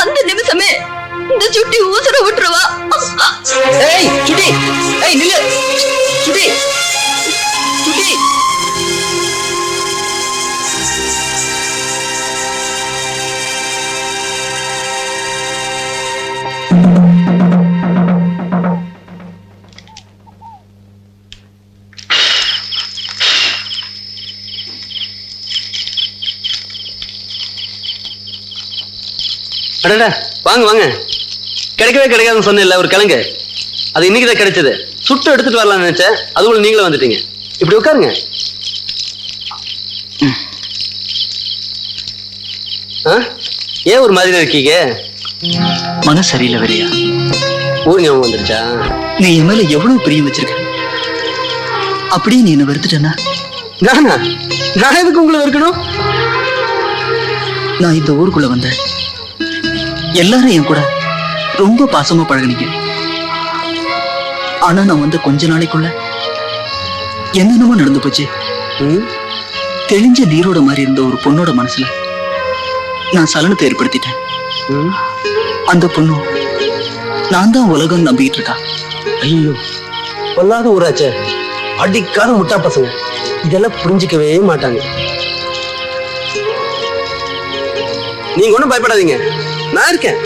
அந்த நிமிஷமே இந்த சுட்டி ஊசர விட்டுருவா. ஏய் சுட்டி, ஏய் நில்லு சுட்டி, சுட்டி. அடடா வாங்க வாங்க. கிடைக்கவே கிடைக்காதுன்னு சொன்னேன்ல ஒரு கிழங்கு, அது இன்னைக்குதான் கிடைச்சது. சுட்டு எடுத்துட்டு வரலாம்னு நினைச்சேன், அதுக்குள்ள நீங்களும் வந்துட்டீங்க. இப்படி உட்காருங்க. ஏன் ஒரு மாதிரி இருக்கீங்க? மனசு சரியில்லை வேறையா. ஊர் ஞாபகம் வந்துருச்சா? நீ என் மேல எவ்வளவு பிரியம் வச்சிருக்க, அப்படியே நீ என்ன வெறுத்துட்டேன்னா? நானா? நான் எதுக்கு உங்களை வெறுக்கணும்? நான் இந்த ஊருக்குள்ள வந்தேன், எல்லாரும் என் கூட ரொம்ப பாசமா பழகினீங்க. ஆனா நான் வந்து கொஞ்ச நாளைக்குள்ள என்னென்னமோ நடந்து போச்சு. தெளிஞ்ச நீரோட மாதிரி இருந்த ஒரு பொண்ணோட மனசுல நான் சலனத்தை ஏற்படுத்திட்டேன். அந்த பொண்ணு நான் தான் உலகம் நம்பிக்கிட்டு இருக்கா. ஐயோ, பொல்லாத ஊராச்சே, அடிக்காத முட்டா பசங்க இதெல்லாம் புரிஞ்சுக்கவே மாட்டாங்க. நீங்க ஒண்ணும் பயப்படாதீங்க, நான் இருக்கேன்.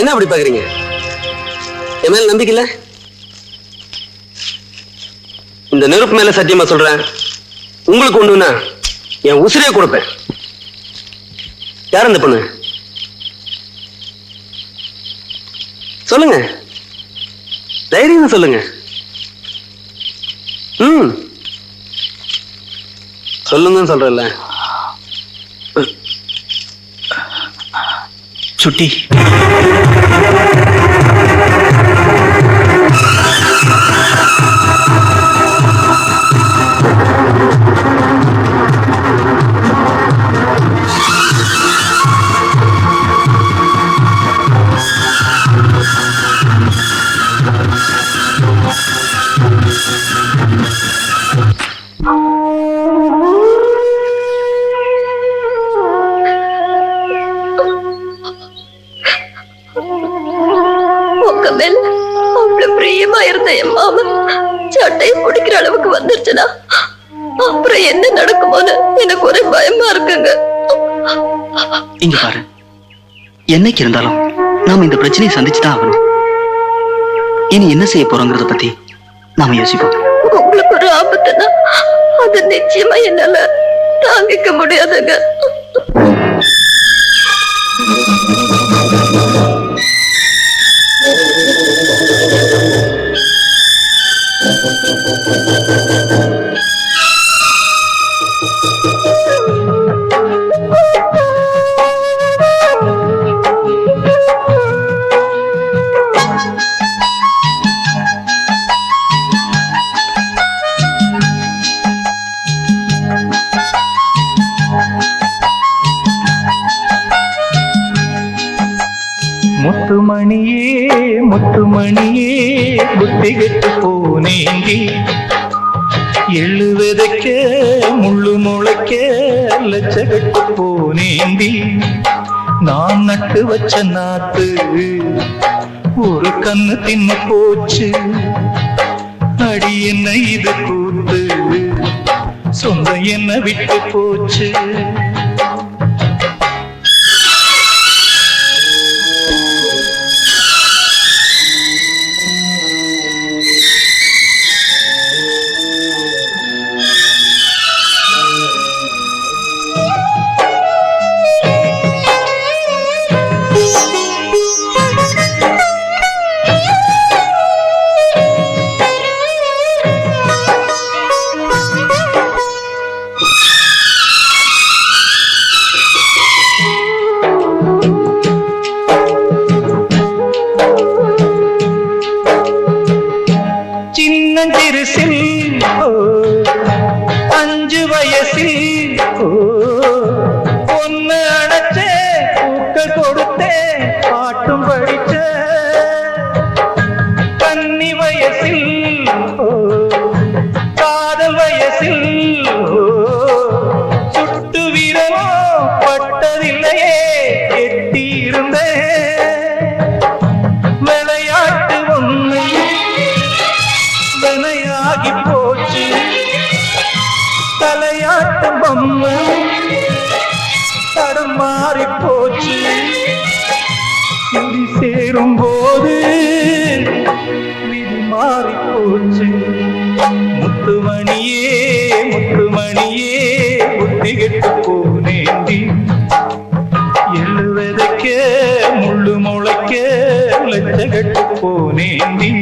என்ன அப்படி பாக்குறீங்க? என் மேல நம்பிக்கை இல்ல? இந்த நெருப்பு மேல சத்தியமா சொல்றேன், உங்களுக்கு ஒண்ணுன்னா என் உசிரியை கொடுப்பேன். யார் அந்த பொண்ணு? சொல்லுங்க, தைரியம் சொல்லுங்க. சொல்லுங்க சொல்றேன்ல. சுட்டி உங்க மேல அவ்வளவு பிரியமா இருந்த என் மாமன் சட்டையை பிடிக்கிற அளவுக்கு வந்துருச்சுன்னா அப்புறம் என்ன நடக்குமோன்னு எனக்கு ஒரே பயமா இருக்குங்க. இங்க பாரு, என்னைக்கு இருந்தாலும் நாம இந்த பிரச்சனையை சந்திச்சுதான் ஆகணும். இனி என்ன செய்ய போறோங்கிறத பத்தி நாம யோசிப்போம். உங்களுக்கு ஒரு ஆபத்துனா அது நிச்சயமா என்னால தாங்கிக்க முடியாதுங்க. முத்துமணியே முத்துமணியே புத்தி கெட்டு போனேண்டி, எள்ளு விதைக்க முள்ளு முளைக்க லட்சகட்டு போனேண்டி. நான் நட்டு வச்ச நாத்து ஒரு கண்ணு தின்னு போச்சு, அடி என்ன இது கூத்து, சொந்தம் என்ன விட்டு போச்சு. சின்னஞ்சிறுசில் 5 வயசில் பொண்ணு அணைச்சே பூக்கள் கொடுத்தே பாட்டும் படிச்ச கன்னி வயசில் காதல் வயசில் சுட்டு வீரமோ பட்டதில்லையே எட்டி இருந்தேன். விளையாட்டு ஒண்ணு வினையாகி போச்சு, தலையாட்டம் பொம்மை தடம் மாறி போச்சு. விதி சேரும் போது விதி மாறி போச்சு. முத்துமணியே முத்துமணியே புத்தி கெட்டு போனேண்டி, எள்ளு விதைக்க முள்ளு முளைக்க லட்சகட்டு போனேண்டி.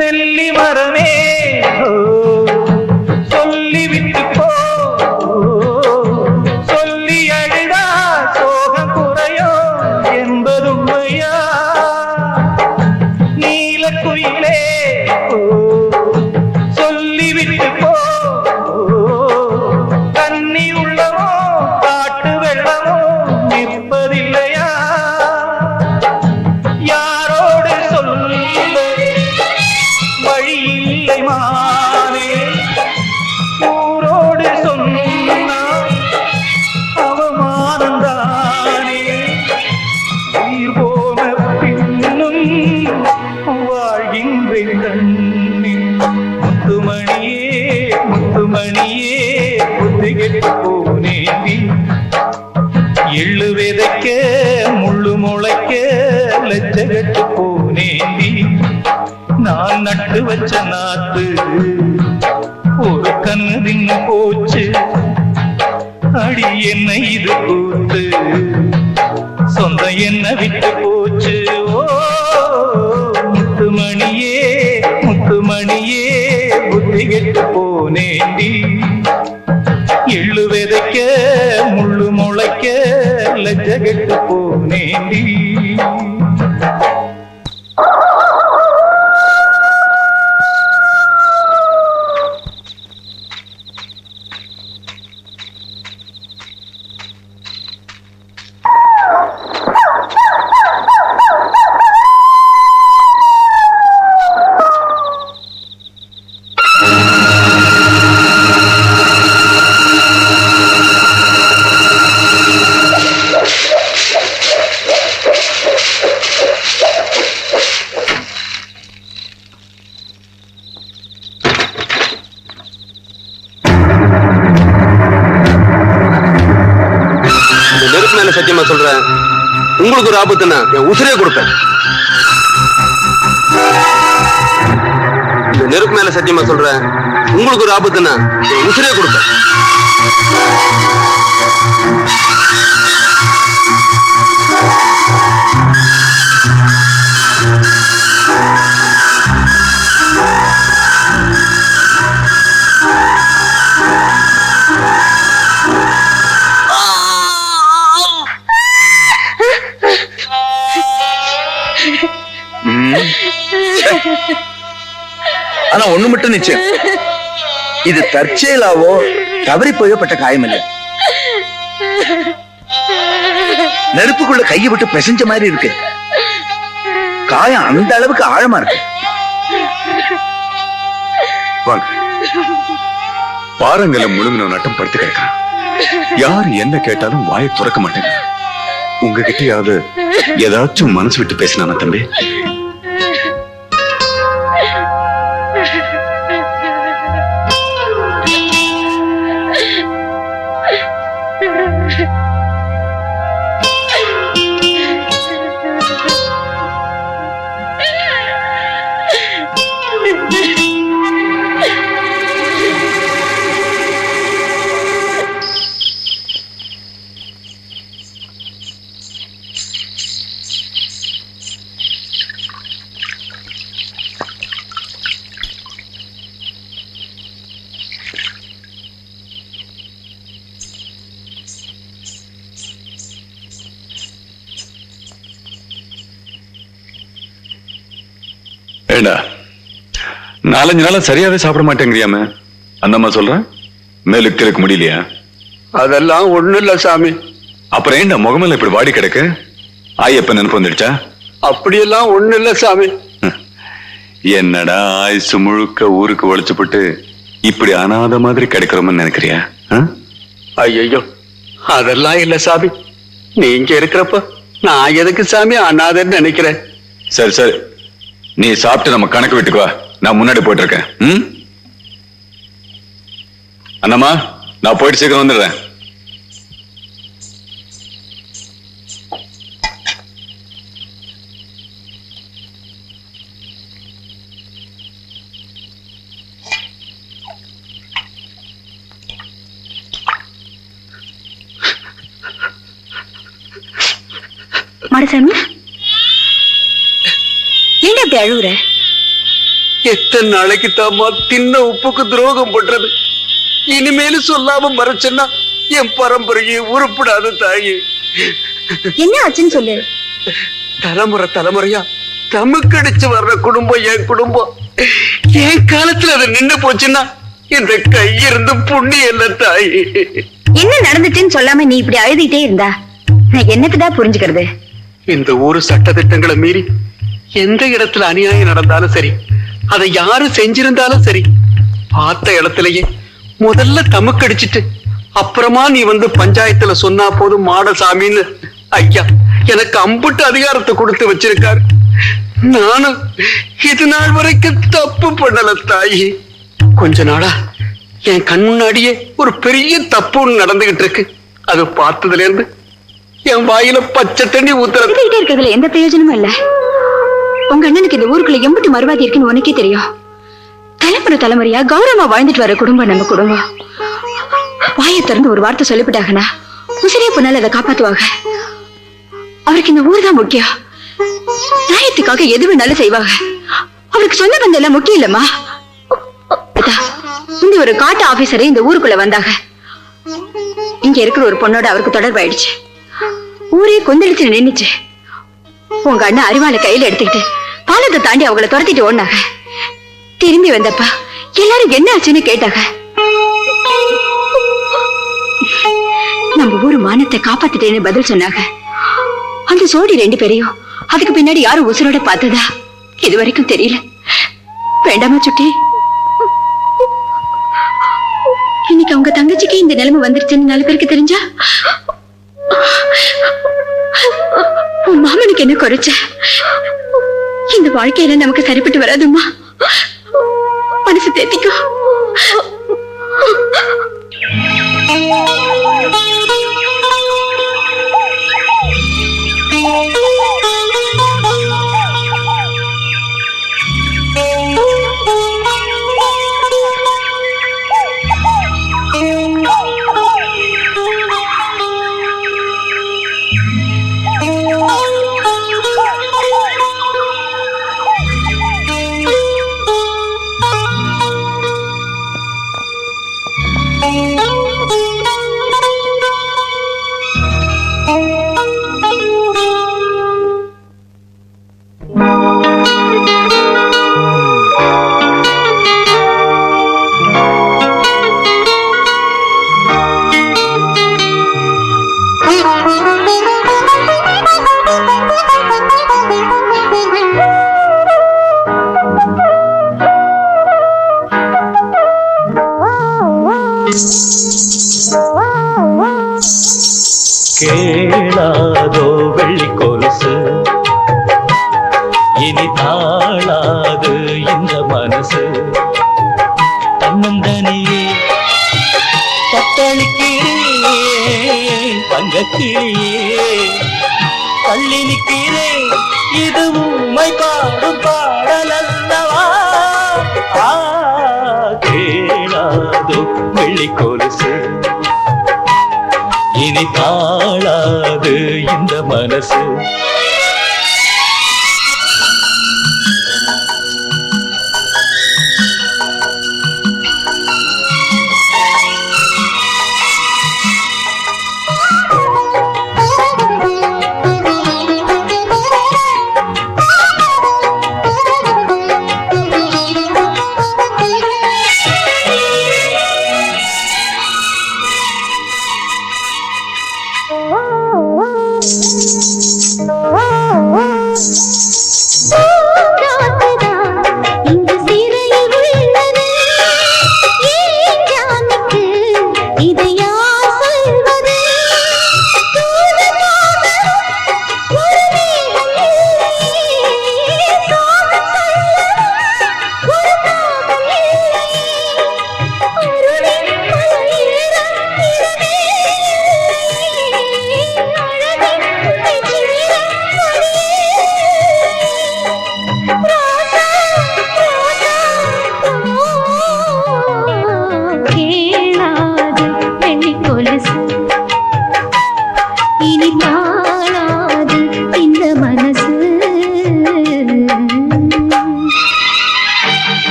நெல்லி மரமே சொல்லி விட்டு போ, சொல்லி அழுதா சோகம் குறையோ என்பது உண்மையா. நீலக்குயிலே சொல்லி விட்டு போ, தண்ணி உள்ளவோ காட்டு வெள்ளமோ நிற்பதில்லையா. யாரோடு சொல்ல வழி இல்லை மானே, ஊரோடு சொன்ன நின்றேன் கண்ணில். முத்துமணியே முத்துமணியே புத்தி கெட்டு போனேண்டி. எள்ளு விதைக்க முள்ளு முளைக்க லட்சகட்டு போனேண்டி. நான் நட்டு வச்ச நாத்து ஒரு கண்ணு தின்னு போச்சு. அடி என்ன இது கூத்து, சொந்தம் என்ன விட்டு போச்சு. ஓ முத்துமணியே முத்துமணியே புத்தி கெட்டு போனேண்டி. எள்ளு விதைக்க முள்ளு முளைக்க லட்சகட்டு போனேண்டி. சத்தியமா சொல்றேன், உங்களுக்கு ஒரு ஆபத்துன்னா என் உசிரே கொடுப்பேன். இந்த நெருப்பு மேல சத்தியமா சொல்றேன், உங்களுக்கு ஒரு ஆபத்துன்னா என் உசிரே கொடுப்பேன். ஆனா ஒண்ணு மட்டும் நிச்சயம், இது தற்செயலாவோ தவறி போயப்பட்ட காயம் இல்லை. நெருப்புக்குள்ள கையை விட்டு பிசைஞ்ச மாதிரி இருக்கு. காயம் அந்த அளவுக்கு ஆழமா இருக்கு. வாங்க, பாறங்களை முழுங்கின நட்டம் படுத்து கேட்கிறான். யார் என்ன கேட்டாலும் வாயை துறக்க மாட்டேங்க. உங்ககிட்டயாவது ஏதாச்சும் மனசு விட்டு பேசினானா தம்பி? ஏண்டா, 4-5 நாளா சரியாவே சாப்பிட மாட்டேங்கிறியாம? அந்தம்மா சொல்றேன், மேலுக்கு கிழக்கு முடியலையா? அதெல்லாம் ஒண்ணு இல்ல சாமி. அப்புறம் ஏண்டா முகமெல்லாம் இப்படி வாடி கிடக்கு? ஆயப்ப நினைப்பு வந்துடுச்சா? அப்படியெல்லாம் ஒண்ணு இல்ல சாமி. என்னடா ஆயுசு முழுக்க ஊருக்கு உழைச்சுப்பட்டு இப்படி அனாத மாதிரி கிடைக்கிறோம்னு நினைக்கிறியா? ஐயோ, அதெல்லாம் இல்ல சாமி. நீங்க இருக்கிறப்ப நான் எதுக்கு சாமி அனாதன்னு நினைக்கிறேன். சரி சரி, நீ சாப்பிட்டு நம்ம கணக்கு வீட்டுக்கு வா, நான் முன்னாடி போயிட்டு இருக்கேன். அண்ணம்மா, நான் போயிட்டு சீக்கிரம் வந்துடுறேன். மாடசாமி, ஏன் அப்படி அழுகுற? எத்தனை நாளைக்கு தாமா தின்ன உப்புக்கு துரோகம் பண்றது? இனிமேலும் சொல்லாம மறைச்சேன்னா என் பரம்பரையை உருப்படாத தாயி. என்ன ஆச்சுன்னு சொல்லு. தலைமுறை தலைமுறையா தமுக்கடிச்சு வர்ற குடும்பம் என் குடும்பம். என் காலத்துல அது நின்று போச்சுன்னா இந்த கையிருந்து புண்ணியம் இல்ல தாயி. என்ன நடந்துச்சுன்னு சொல்லாம நீ இப்படி அழுதுகிட்டே இருந்தா நான் என்னத்துதான் புரிஞ்சுக்கிறது? இந்த ஊரு சட்ட திட்டங்களை மீறி எந்த இடத்துல அநியாயம் நடந்தாலும் சரி, அதை யாரு செஞ்சிருந்தாலும் சரி, பார்த்த இடத்துலயே முதல்ல தமுக்கடிச்சிட்டு அப்புறமா நீ வந்து பஞ்சாயத்துல சொன்னா போதும் மாடசாமின்னு ஐயா எனக்கு அம்புட்டு அதிகாரத்தை கொடுத்து வச்சிருக்காரு. நானும் இது நாள் வரைக்கும் தப்பு பண்ணல தாயி. கொஞ்ச நாளா என் கண் முன்னாடியே ஒரு பெரிய தப்பு ஒண்ணு நடந்துகிட்டு இருக்கு. அது பார்த்ததுல இருந்து என் வாயில பச்சை தண்ணி ஊத்துறது. இருக்கிறதுல எந்த பிரயோஜனமும் இல்ல. உங்க அண்ணனுக்கு இந்த ஊருக்குள்ள எம்பிட்டு மறுவாதி இருக்குன்னு உனக்கே தெரியும். தலைமுறையா கௌரவமா வாழ்ந்துட்டு வர குடும்பம் நம்ம குடும்பம். வாயை திறந்து ஒரு வார்த்தை சொல்லிவிட்டாங்கன்னா உசிரியா பொண்ணால அதை காப்பாத்துவாங்க. அவருக்கு இந்த ஊர் தான் முக்கியம். நியாயத்துக்காக எது வேணாலும் செய்வாங்க. அவருக்கு சொந்த பந்தம் எல்லாம் முக்கியம் இல்லம்மா. இந்த ஒரு காட்டு ஆபீசரே இந்த ஊருக்குள்ள வந்தாங்க. இங்க இருக்கிற ஒரு பொண்ணோட அவருக்கு தொடர்பாயிடுச்சு. ஊரே கொந்தளிச்சு நின்னுச்சு. உங்க அண்ணன் அறிவாளை கையில எடுத்துக்கிட்டு பாலத்தை தாண்டி அவங்கள துரத்திட்டு ஓடினாங்க. திரும்பி வந்தப்ப எல்லாரும் என்ன ஆச்சுன்னு கேட்டாங்க. நம்ம ஊரு மானத்தை காப்பாத்திட்டேன்னு பதில் சொன்னாங்க. அந்த சோடி 2 பேரையும் அதுக்கு பின்னாடி யாரும் உசுரோட பார்த்ததா இது வரைக்கும் தெரியல. வேண்டாமா சுட்டி? இன்னைக்கு அவங்க தங்கச்சிக்கு இந்த நிலைமை வந்துருச்சுன்னு 4 பேருக்கு தெரிஞ்சா உன் மாமனுக்கு என்ன குறைச்ச? இந்த வாழ்க்கையில நமக்கு சரிப்பட்டு வராதுமா. மனசு தேத்திக்கோ. கேளாதோ வெள்ளி கொலுசு, இனி தாழாது இந்த மனசு. தன்னந்தனியே தத்தளிக்கிறே தங்கக்கிளியே, தள்ளி நிற்கிறே இது உம்மை பாடும் பாடலல்லவா. கேளாதோ வெள்ளி கொலுசு, இனி தாழாது இந்த மனசு. Oh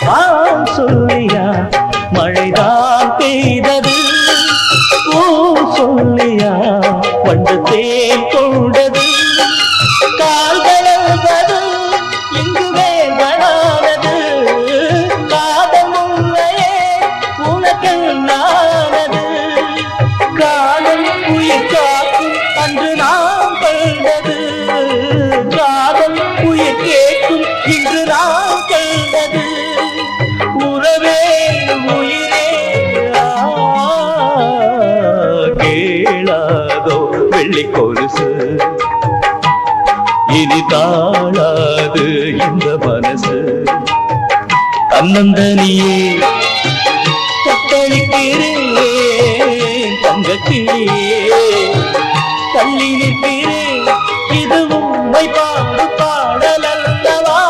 வான் சொல்லியா மழைதான் பெய்தது, பூ சொல்லியா வண்டு தேன் கொண்டது, கால்களது இங்கு வேண்டானது, காதல் முல்லையே உனக்கென்னானது, காதல் உயிர் காக்கும் அன்று நாம் கண்டது, காதல் உயிர் கேட்கும் இன்று நாம் கண்டது, உறவே உயிரே கேளாதோ வெள்ளி கொலுசு, இனி தாழாது இந்த மனசு, தன்னந்தனியே தத்தளிக்கிறேன் தங்கக்கிளியே, தள்ளி நிற்கிறேன் இது உண்மை பாடு பாடலல்லவா,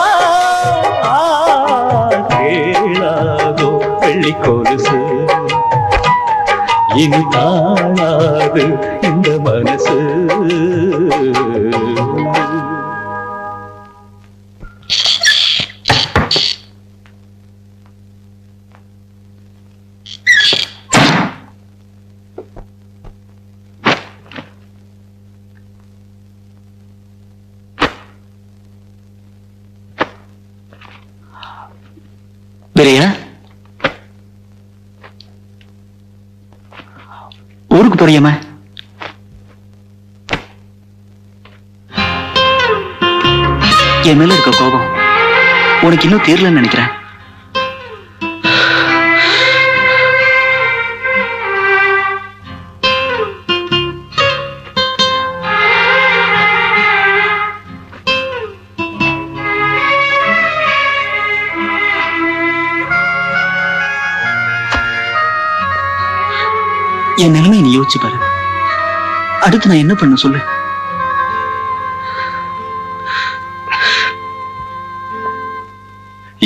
கேளாதோ வெள்ளி கொலுசு, இனி தாழாது இந்த மனசு. பெரியா, ஊருக்கு போறியம்மா? என் மேல இருக்க கோபம் உனக்கு இன்னும் தீரலன்னு நினைக்கிறேன். என் நிலைமை நீ யோசிச்சு பாரு. அடுத்து நான் என்ன பண்ண சொல்லு.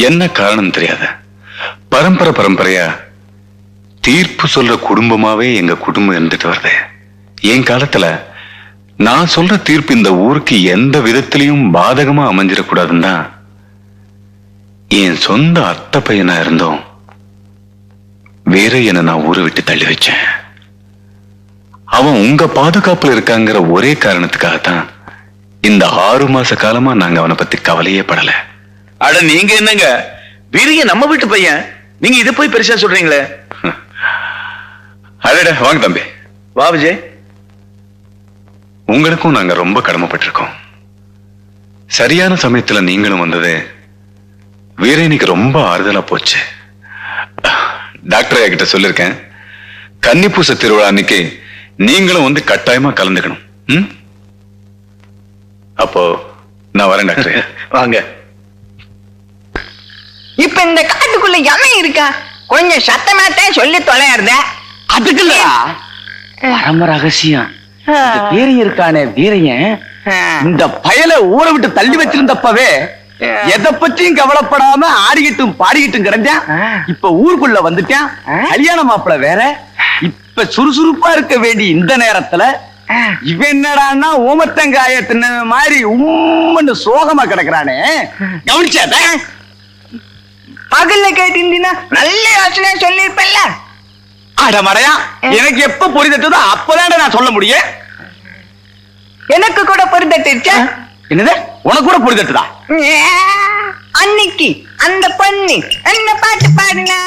என்ன காரணம் தெரியாத பரம்பரையா தீர்ப்பு சொல்ற குடும்பமாவே எங்க குடும்பம் இருந்துட்டு வருது. என் காலத்துல நான் சொல்ற தீர்ப்பு இந்த ஊருக்கு எந்த விதத்திலையும் பாதகமா அமைஞ்சிடக்கூடாதுன்னு தான் என் சொந்த அத்தை பையனா இருந்தோம் வேற என்ன நான் ஊரை விட்டு தள்ளி வச்சேன். அவன் உங்க பாதுகாப்புல இருக்காங்கிற ஒரே காரணத்துக்காகத்தான் இந்த 6 மாச காலமா நாங்க அவனை பத்தி கவலையே படல. அட நீங்க என்னங்க வீரிய நம்ம வீட்டு பையன், நீங்க இதை போய் பெருசா சொல்றீங்களே. அடட வாங்க தம்பி. வா விஜய். உங்களுக்கும் நாங்க ரொம்ப கடமைப்பட்டிருக்கோம். சரியான சமயத்துல நீங்களும் வந்தது வீரனுக்கு ரொம்ப ஆறுதலா போச்சு. டாக்டர் கிட்ட சொல்லிருக்கேன், கன்னிப்பூச திருவிழா அன்னைக்கு நீங்களும் வந்து கட்டாயமா கலந்துக்கணும். அப்போ நான் வரேன் டாக்டர். வாங்க. இப்ப இந்த காட்டுக்குள்ள எவன் இருக்கா? கொஞ்சம் சத்தமாத்தே சொல்லி தொலையாருத. அதுக்கு இல்லடா பரம ரகசியம். வீரையன் இருக்கானே வீரையன், இந்த பயலை ஊரை விட்டு தள்ளி வச்சிருந்தப்பவே எதை பற்றியும் கவலைப்படாம ஆடிக்கிட்டும் பாடிக்கிட்டும் கிடைச்சான். இப்ப ஊருக்குள்ள வந்துட்டான். கல்யாண மாப்பிள்ள வேற. இப்ப சுறுசுறுப்பா இருக்க வேண்டிய இந்த நேரத்துல இவன் என்னடான்னா ஓமத்தங்காய தின்ன மாதிரி உம்மன்னு சோகமா கிடக்குறானே. கவனிச்சாத பகல்ல கேட்டிருந்தீங்கன்னா நல்ல யோசனை சொல்லிருப்பல்ல. அடமடையா, எனக்கு எப்ப பொறி தட்டுதோ அப்பதான் நான் சொல்ல முடியும். எனக்கு கூட பொருத்தட்டுச்சா? என்னது உனக்கு கூட பொறி தட்டுதா? அன்னைக்கு அந்த பொண்ணு என்ன பாட்டு பாடுனா?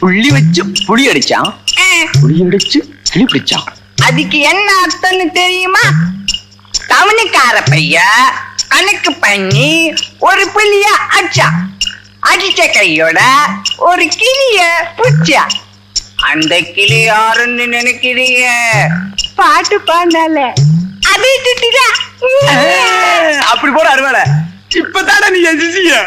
புள்ளி வச்சு புளி அடிச்சான், புளி அடிச்சு கிளி பிடிச்சான். அதுக்கு என்ன அர்த்தம்னு தெரியுமா? தவணுக்கார பைய கணக்கு பண்ணி ஒரு புள்ளிய அடிச்சா, அடிச்ச கையோட ஒரு கிளிய புடிச்சா. அந்த கிளி யாருன்னு நினைக்கிறீங்க? பாட்டு பாடால அதை திட்டிதா. அப்படி போட அருவாள. இப்பதான நீ எஞ்சிய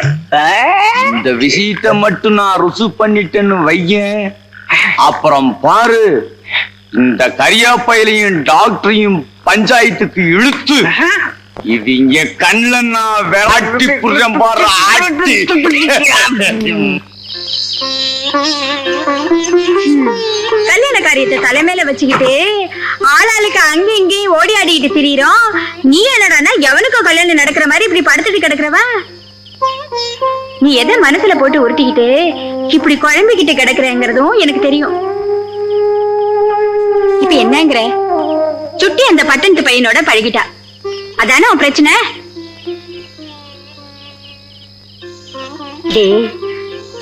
இந்த விஷயத்தை மட்டும் நான் ருசு பண்ணிட்டேன்னு வையேன், அப்புறம் பாரு இந்த கரியாப்பையிலையும் டாக்டரையும் பஞ்சாயத்துக்கு இழுத்து இவங்க கண்ணுல நான் விளாட்டி புரியம் பாரு ஆட்டி. கல்யாண காரியத்தை தலைமையில வச்சுக்கிட்டு ஆளாளுக்கு அங்க இங்கேயும் ஓடி ஆடிட்டு திரியிறோம். நீ என்னடான்னா எவனுக்கும் கல்யாணம் நடக்கிற மாதிரி இப்படி படுத்துட்டு கிடக்குறவா? நீ எதை மனசுல போட்டு உருட்டிக்கிட்டு இப்படி குழம்பிக்கிட்டு கிடக்குறேங்கிறதும் எனக்கு தெரியும். இப்ப என்னங்கிற? சுட்டி அந்த பட்டணத்து பையனோட பழகிட்டா, அதானே உன் பிரச்சனை?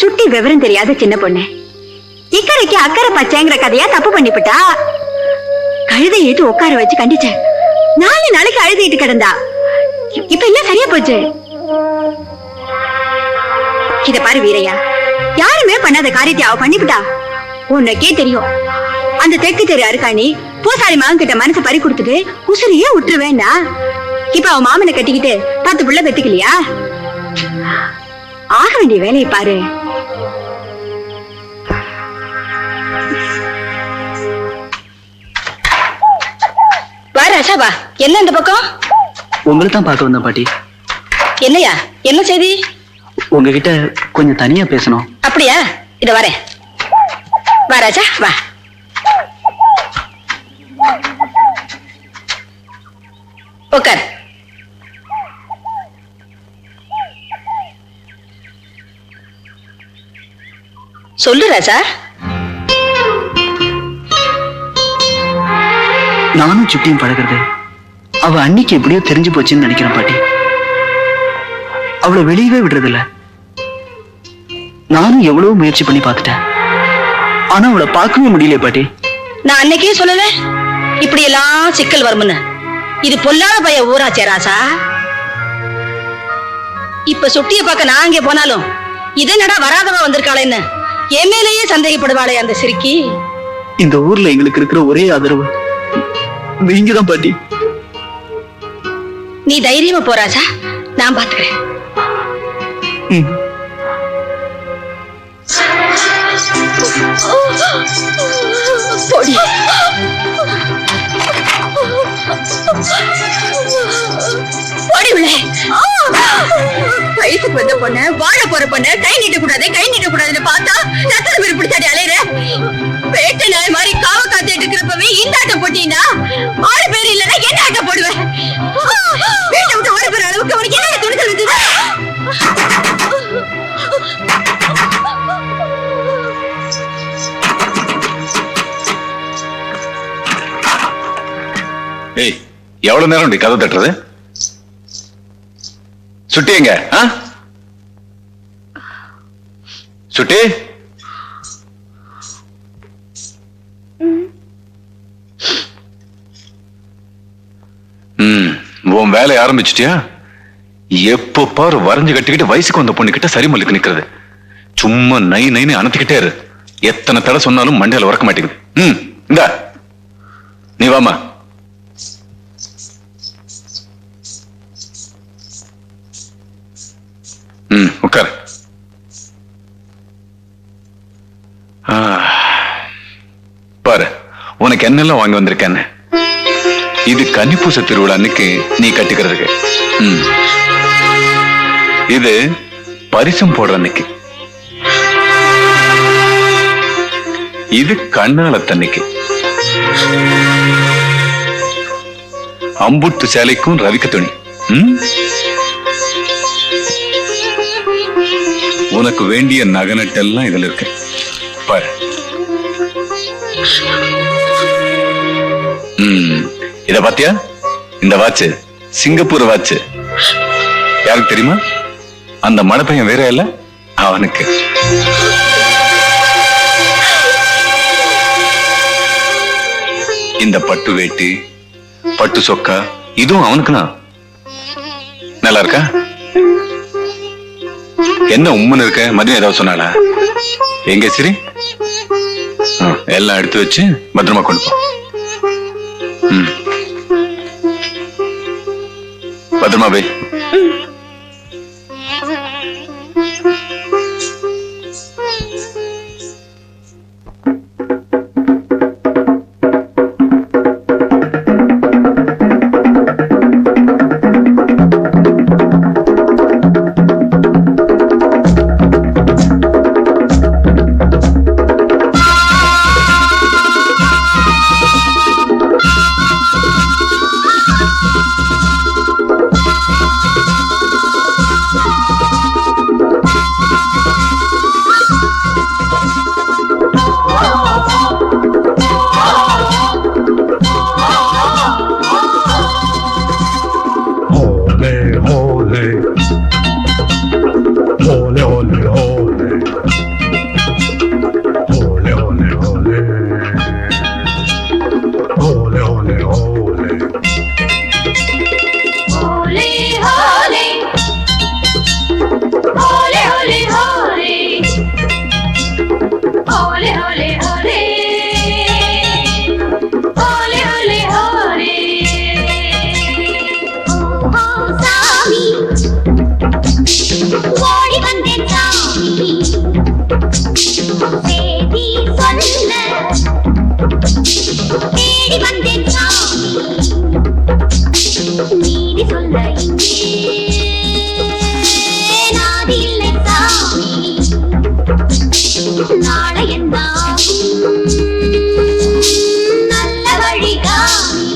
சுட்டி விவரம் தெரியாத சின்ன பொண்ணு இக்கரைக்கு அக்கறை பச்சைங்கிற கதையா தப்பு பண்ணிவிட்டா. கழுதை ஏட்டு உட்கார வச்சு கண்டிச்ச 4 நாளைக்கு அழுதிட்டு கிடந்தா. இப்ப எல்லாம் சரியா போச்சு. இத பாரு வீரையா, யாருமே பண்ணாத காரியத்தை அவ பண்ணிவிட்டா. உனக்கே தெரியும், அந்த தெற்கு தெரு அருக்காணி பூசாரி மகன் கிட்ட மனசை பறி கொடுத்துட்டு உசுரியே விட்டுருவேண்டா. இப்ப அவன் மாமனை கட்டிக்கிட்டு 10 புள்ள பெத்துக்கலையா? ஆக வேண்டிய வேலையை பாரு. ராசாவா, என்ன இந்த பக்கம்? உங்களை தான் பார்க்க வந்தேன் பாட்டி. என்னையா, என்ன செய்தி? உங்ககிட்ட கொஞ்சம் தனியா பேசணும். அப்படியா? இத வரேன். வா ராஜா, வா. உட்கார். சொல்லு ராஜா. நானும் சுட்டியும் பழகிறது அவ அன்னைக்கு எப்படியோ தெரிஞ்சு போச்சுன்னு நினைக்கிறேன் பாட்டி. அவளை வெளியவே விடுறதில்ல. நானும் எவ்வளவு முயற்சி பண்ணி பார்த்துட்டேன், ஆனா அவளை பார்க்கவே முடியல பாட்டி. நான் அன்னைக்கே சொல்லல இப்படி எல்லாம் சிக்கல் வரும்னு. இது பொல்லாத பைய ஊராச்சே ராசா. இப்ப சுட்டிய பார்க்க நான் அங்கே போனாலும் இதனடா வராதவ வந்திருக்காளேன்னு என் மேலேயே சந்தேகப்படுவாளே அந்த சிரிக்கி. இந்த ஊர்ல எங்களுக்கு இருக்கிற ஒரே ஆதரவு நீங்கதான் பாட்டி. நீ தைரியமா போறாசா, நான் பாத்துக்கிறேன். வயசுக்கு வந்த பொண்ணு, வாழ போற பொண்ணு கை நீட்ட கூடாதுன்னு பார்த்தா ரத்தன பேர் பிடிச்சாடி அலையிற. பேட்டை நாய் மாதிரி காவ காத்துட்டு இருக்கிறப்பவே இந்த ஆட்டம் போட்டீங்கன்னா ஆளு பேர் இல்லைன்னா என்ன ஆட்டம் போடுவேன்? வீட்டை விட்டு ஓடி போற அளவுக்கு உனக்கு என்ன துணிச்சல் வந்தது? ஏய், எவ்வளவு நேரம் கதை தட்டுறது? சுட்டி எங்க? சுட்டி, உன் வேலையை ஆரம்பிச்சிட்டியா? எப்ப பாரு வரைஞ்சு கட்டிக்கிட்டு வயசுக்கு வந்த பொண்ணு கிட்ட சரிமல்லுக்கு நிக்கிறது. சும்மா நை நைன்னு அணைத்துக்கிட்டே இரு. எத்தனை தடவை சொன்னாலும் மண்டையில உறக்க மாட்டேங்குது. இந்தா நீ வாமா. உட்கார். பாரு, உனக்கு என்னெல்லாம் வாங்கி வந்திருக்கேன்னு. இது கன்னிப்பூச திருவிழா அன்னைக்கு நீ கட்டிக்கிறதுக்கு. இது பரிசம் போடுற அன்னைக்கு. இது கண்ணாளத்தன்னைக்கு. அம்புட்டு சேலைக்கும் ரவிக்க துணி. உனக்கு வேண்டிய நகனட்டெல்லாம் இதுல இருக்கு பாரு. இத பாத்தியா? இந்த வாட்ச் சிங்கப்பூர் வாட்ச். யாருக்கு தெரியுமா? அந்த மணப்பையன் வேற இல்ல, அவனுக்கு. இந்த பட்டு வேட்டி, பட்டு சொக்கா, இதுவும் அவனுக்குதான். நல்லா இருக்கா? என்ன உம்முன்னு இருக்க? மதியம் ஏதாவது சொன்னாளா? எங்க சரி, எல்லாம் எடுத்து வச்சு பத்திரமா கொண்டு போ. பத்திரமா போய். Ole ole ole, ole ole ole, ole ole ole. Oh சாமி, ஓடி வந்தேன் சாமி, சேதி சொல்ல தேடி வந்தேன் சாமி, நீதி சொல்ல இங்கே நாதி இல்லை சாமி, நாளை என்ன நல்ல வழி காமி.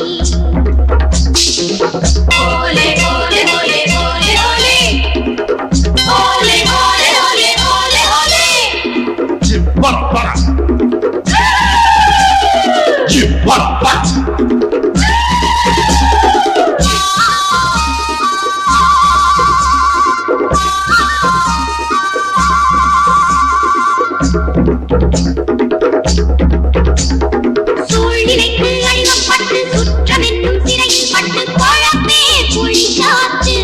Olay Olay Olay Olay Olay Olay Olay Olay Olay Olay. சூழ்நிலைக்கு அடிமைப்பட்டு சுற்றம் என்னும் சிறையில் பட்டு குழப்பே புளிச்சாச்சு.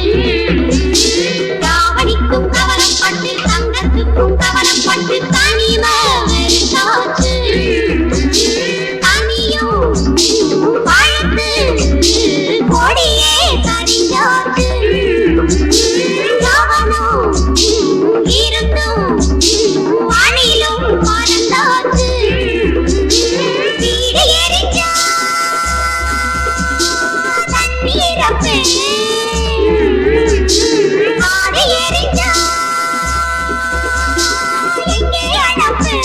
தாவணிக்கும் கவலைப்பட்டு தங்கத்துக்கும் கவலைப்பட்டு தனிமை வெறுத்தாச்சு. தனியும் பழுத்து கொடியே சரிஞ்சாச்சு. கவனம் இருந்தும் அணிலும் மறந்தாச்சு. வீடு எரிஞ்சா தண்ணீரப்பே, ஆடு எரிஞ்சா எங்கே அடப்பே.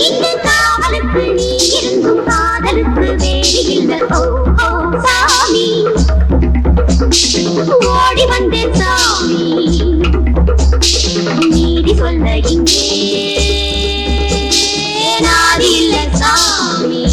இங்கு காவலுக்கு நீ இருந்தும் காதலுக்கு வேறு இல்லை. ஓ ஓ சாமி, ஓடி வந்தேன் சாமி, நீதி சொல்ல இங்கே நாதி இல்லை சாமி.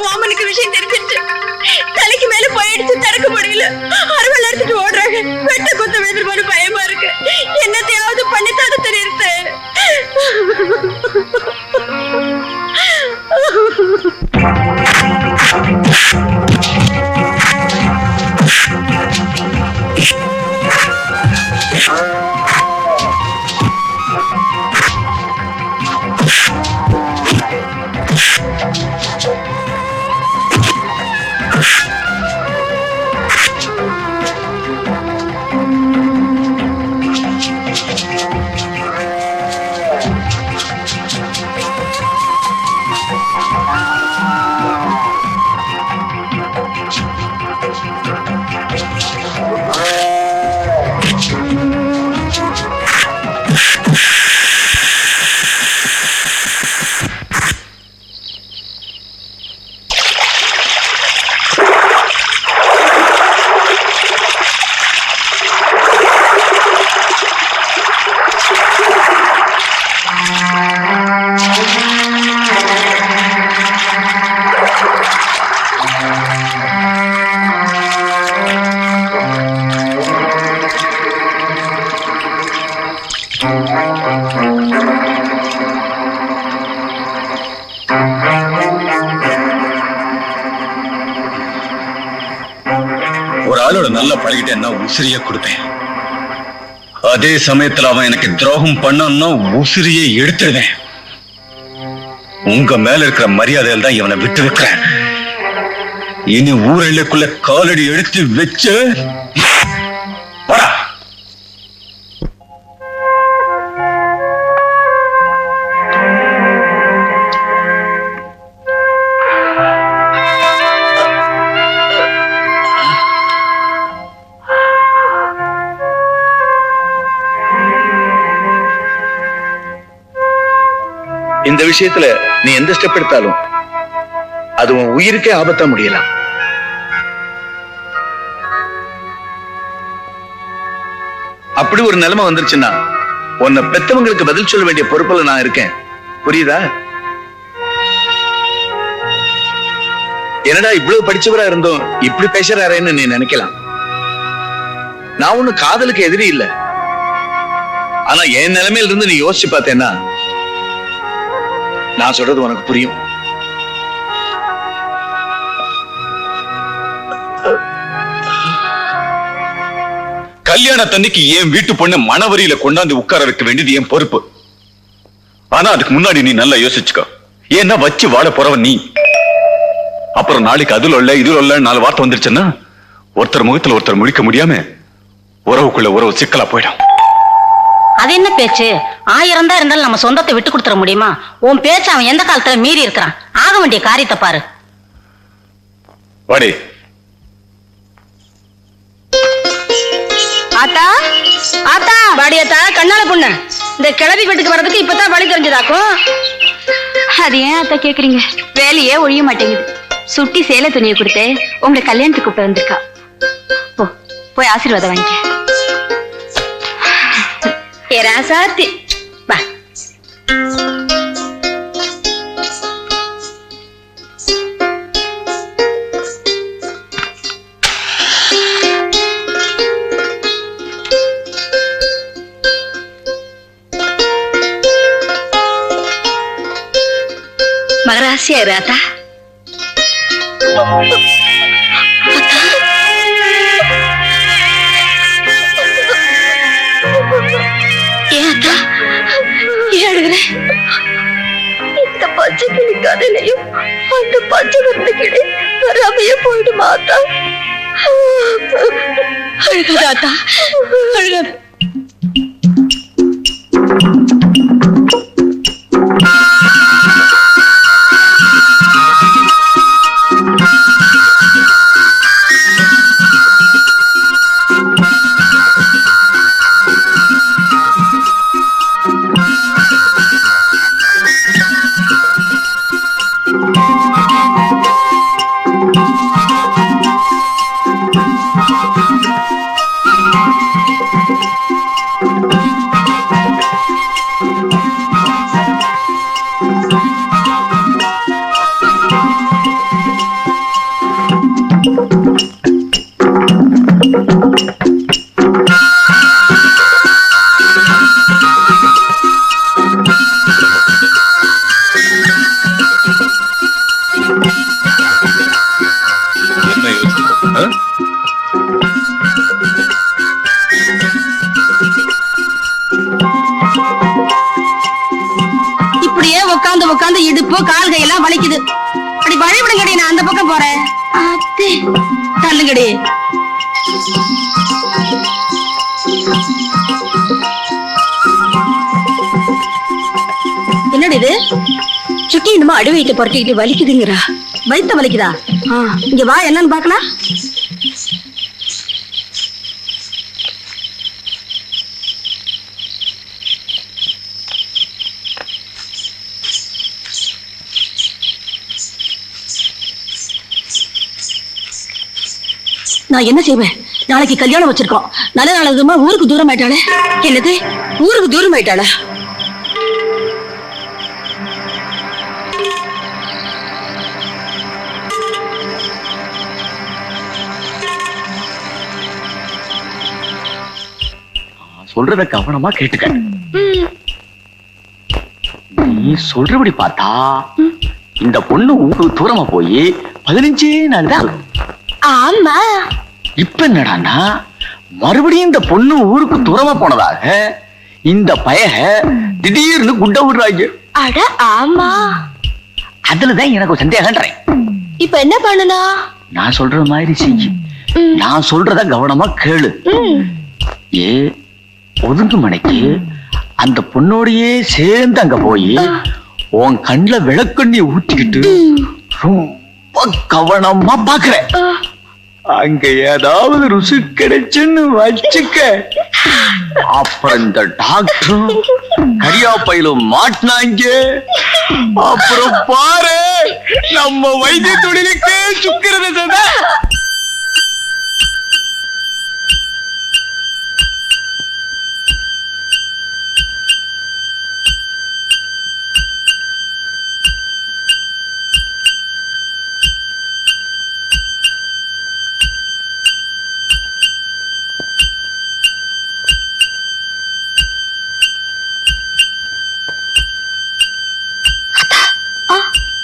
மாமனுக்கு விஷயம் தெரிஞ்சிருச்சு. தலைக்கு மேல போயிடுச்சு, தடுக்க முடியல. அறுவல் எடுத்துட்டு ஓடுறாங்க. வெட்ட கொத்த விழுந்துருமோன்னு பயமா இருக்கு. என்னத்தையாவது பண்ணி தடுத்து நிறுத்து. ஒரு ஆளோட நல்லா பழகிட்டேன்னா உசிரியை கொடுப்பேன். அதே சமயத்துல அவன் எனக்கு துரோகம் பண்ணா உசிரியை எடுத்துடுவேன். உங்க மேல இருக்கிற மரியாதையில் தான் இவனை விட்டு வைக்கிறேன். இனி ஊரெல்லைக்குள்ள காலடி எடுத்து வச்சு போடா. இந்த விஷயத்துல நீ எந்த ஸ்டெப் எடுத்தாலும் அது உன் உயிருக்கே ஆபத்தா முடியலாம். அப்படி ஒரு நிலைமை வந்துருச்சுன்னா உன்னை பெத்தவங்களுக்கு பதில் சொல்ல வேண்டிய பொறுப்புல நான் இருக்கேன். புரியுதா? என்னடா இவ்வளவு படிச்சவரா இருந்தோம் இப்படி பேசுறாரேன்னு நீ நினைக்கலாம். நான் ஒண்ணு காதலுக்கு எதிரி இல்ல. ஆனா என் நிலைமையில இருந்து நீ யோசிச்சு பார்த்தேன்னா நான் சொல்றது உனக்கு புரியும். கல்யாணத்தன்னைக்கு என் வீட்டு பொண்ணு மணவரியில கொண்டாந்து உட்கார வைக்க வேண்டியது என் பொறுப்பு. ஆனா அதுக்கு முன்னாடி நீ நல்லா யோசிச்சுக்கோ. ஏன்னா வச்சு வாழ போறவன் நீ. அப்புறம் நாளைக்கு அதுல இல்ல இதுல இல்ல 4 வார்த்தை வந்துருச்சுன்னா ஒருத்தர் முகத்துல ஒருத்தர் முடிக்க முடியாம உறவுக்குள்ள உறவு சிக்கலா போயிடும். அது என்ன பேச்சு? 1000 தான் இருந்தாலும் நம்ம சொந்தத்தை விட்டு கொடுத்துட முடியுமா? உன் பேச்சு அவன் எந்த காலத்துல மீறி இருக்கிறான். ஆக வேண்டிய காரியத்தை பாரு. வாடி. ஆத்தா ஆத்தா வாடியாத்தா, கண்ணால பொண்ணு. இந்த கிளவி வீட்டுக்கு வர்றதுக்கு இப்பதான் வழி தெரிஞ்சதாக்கும். அது ஏன் அத்தா கேக்குறீங்க? வேலையே ஒழிய மாட்டேங்குது. சுட்டி சேலை துணியை கொடுத்து உங்களை கல்யாணத்துக்கு கூப்பிட்டு வந்திருக்கா. போய் ஆசீர்வாதம் வாங்கிக்க. ராசாத்தி வா. மகராசியா ராதா. இந்த பச்சை கிளி கதையிலையும் அந்த பச்சை வந்த கிளி வராமையே போயிடுமா ஆத்தா? அழுகாத ஆத்தா, அழுகாத. உட்கார்ந்து உட்கார்ந்து இடுப்பு கால் கையெல்லாம் வலிக்குது. அப்படி வழிவிடுங்கடி, நான் அந்த பக்கம் போறேன். தள்ளுங்கடி. என்னடி இது? சுட்டி என்னமோ அடி வயிற்று பொறுக்கிட்டு வலிக்குதுங்கிறா. வயிற்று வலிக்குதா? இங்க வா, என்னன்னு பாக்கலாம். நான் என்ன செய்வேன்? நாளைக்கு கல்யாணம் வச்சிருக்கோம். நல்ல நாளதுமா ஊருக்கு தூரம் ஆயிட்டாளே. என்னது, ஊருக்கு தூரம் ஆயிட்டாளா? சொல்றத கவனமா கேட்டுக்க. நீ சொல்றபடி பார்த்தா இந்த பொண்ணு ஊருக்கு தூரமா போய் 15 நாள் தான். ஆமா. இப்ப என்னடான்னா மறுபடியும் இந்த பொண்ணு ஊருக்கு தூரமா போனதாக இந்த பையக திடீர்னு குண்ட விடுறாங்க. அட ஆமா. அதுலதான் எனக்கு சந்தேகம்ன்றேன். இப்ப என்ன பண்ணணும்? நான் சொல்ற மாதிரி செஞ்சு, நான் சொல்றத கவனமா கேளு. ஏ ஒதுங்கு மணிக்கு அந்த பொண்ணோடையே சேர்ந்து அங்க போய் உன் கண்ணுல விளக்கண்ணி ஊத்திக்கிட்டு ரொம்ப கவனமா பாக்குறேன். அங்க ஏதாவது ருசி கிடைச்சுன்னு வச்சுக்க, அப்புறம் இந்த டாக்டரும் கரியாப்பையிலும் மாட்டினாங்க. அப்புறம் பாரு நம்ம வைத்திய தொழிலுக்கு சுக்கிறது.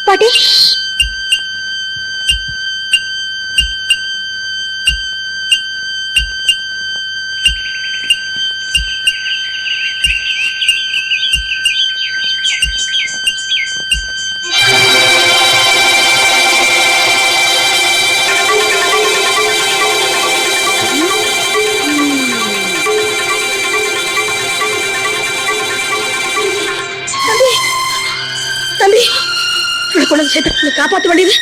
பாட்டி, தம்பி, குழந்தை சேர்த்து காப்பாற்ற வேண்டியது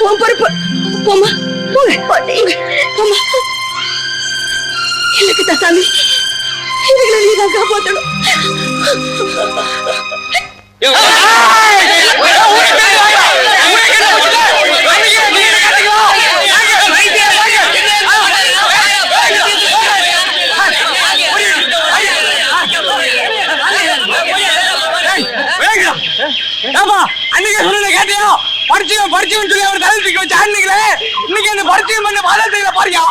உன் பொறுப்பு. போமா, போங்க போமா. எனக்கு தான் சாமி, இதுகளை நீ தான் காப்பாற்றணும். அன்னைக்கு சொல்ல கேட்டியா? பரிச்சயம் சொல்லி அவர் தலைக்கு வச்சு அன்னைக்கு இன்னைக்கு அந்த பரிச்சயம் பண்ண பாலத்துல பாரியா?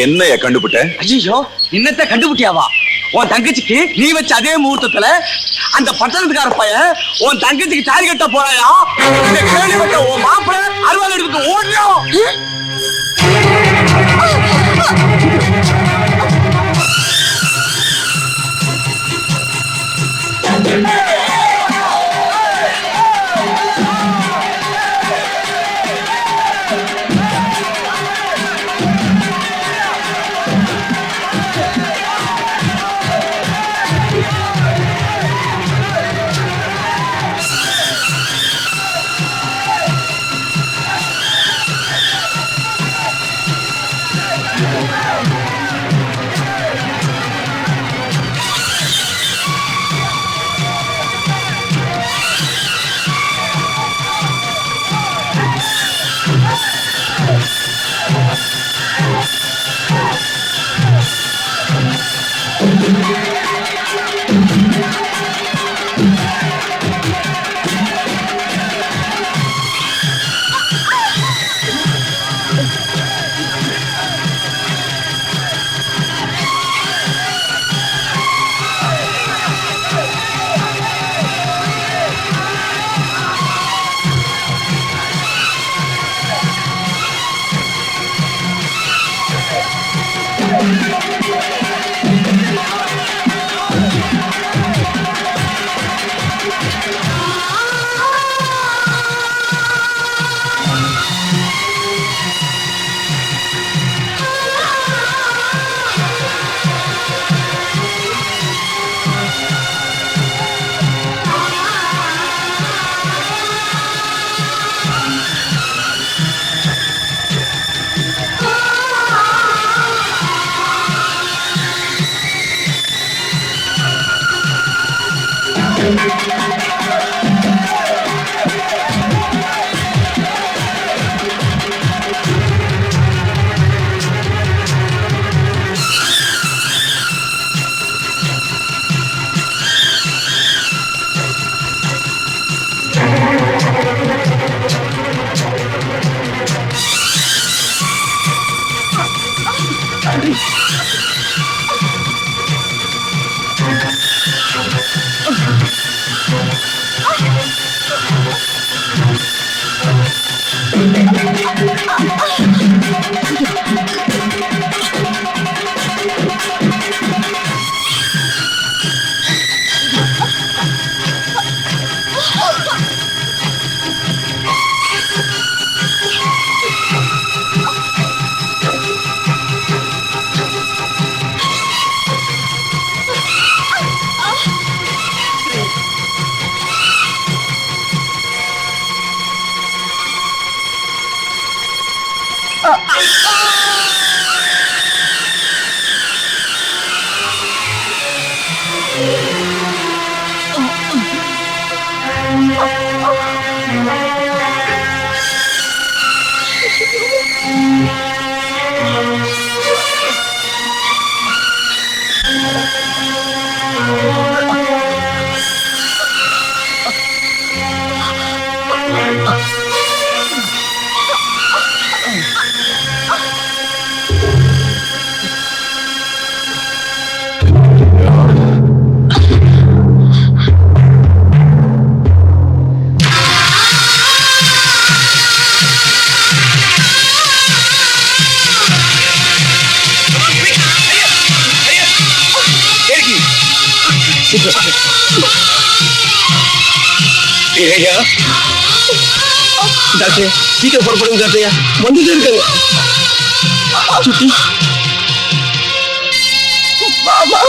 என்னைய கண்டுபிட்ட? ஐயோ, இன்னத்தை கண்டுபிட்டியாவா? உன் தங்கச்சிக்கு நீ வச்ச அதே முகூர்த்தத்துல அந்த பட்டணத்துக்கார பையன் உன் தங்கச்சிக்கு தாலி கட்ட போறாயா? இந்த கேள்வி வச்ச உன் மாப்பிள அறுவாள் எடுத்து ஓடுறோம். டாக்டர் சீக்கிரம் புறப்படுங்க டாக்டர் வந்துட்டு இருக்காங்க சுட்டி மாமா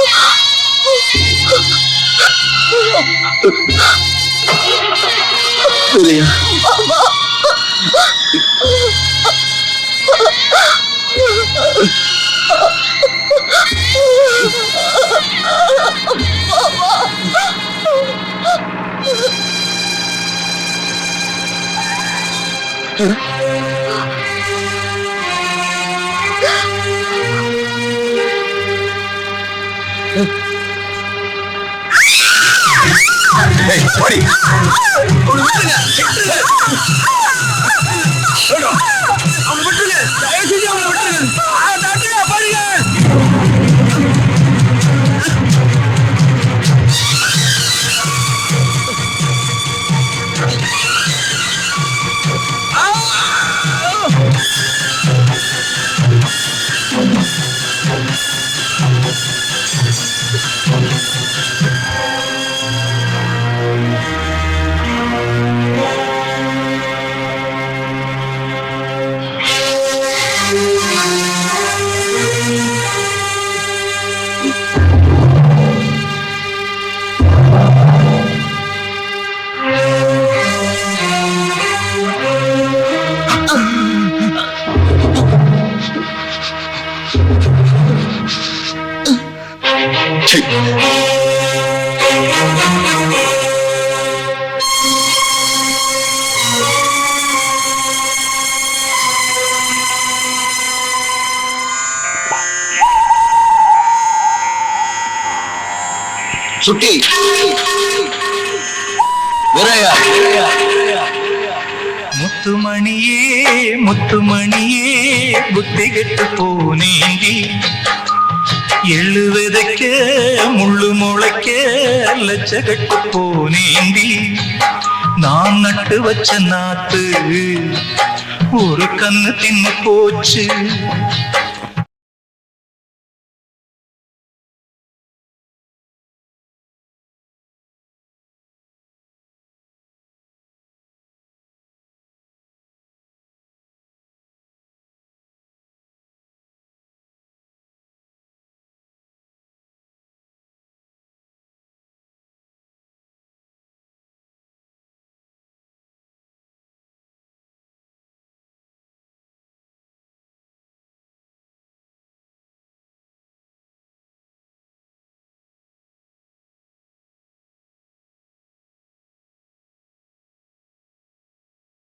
இல்லையா மாமா சுட்டி முத்துமணியே முத்துமணியே புத்தி கெட்டு போனேண்டி எள்ளு விதைக்க முள்ளு முளைக்க லட்சகட்டு போனேண்டி நான் நட்டு வச்ச நாத்து ஒரு கண்ணு தின்னு போச்சு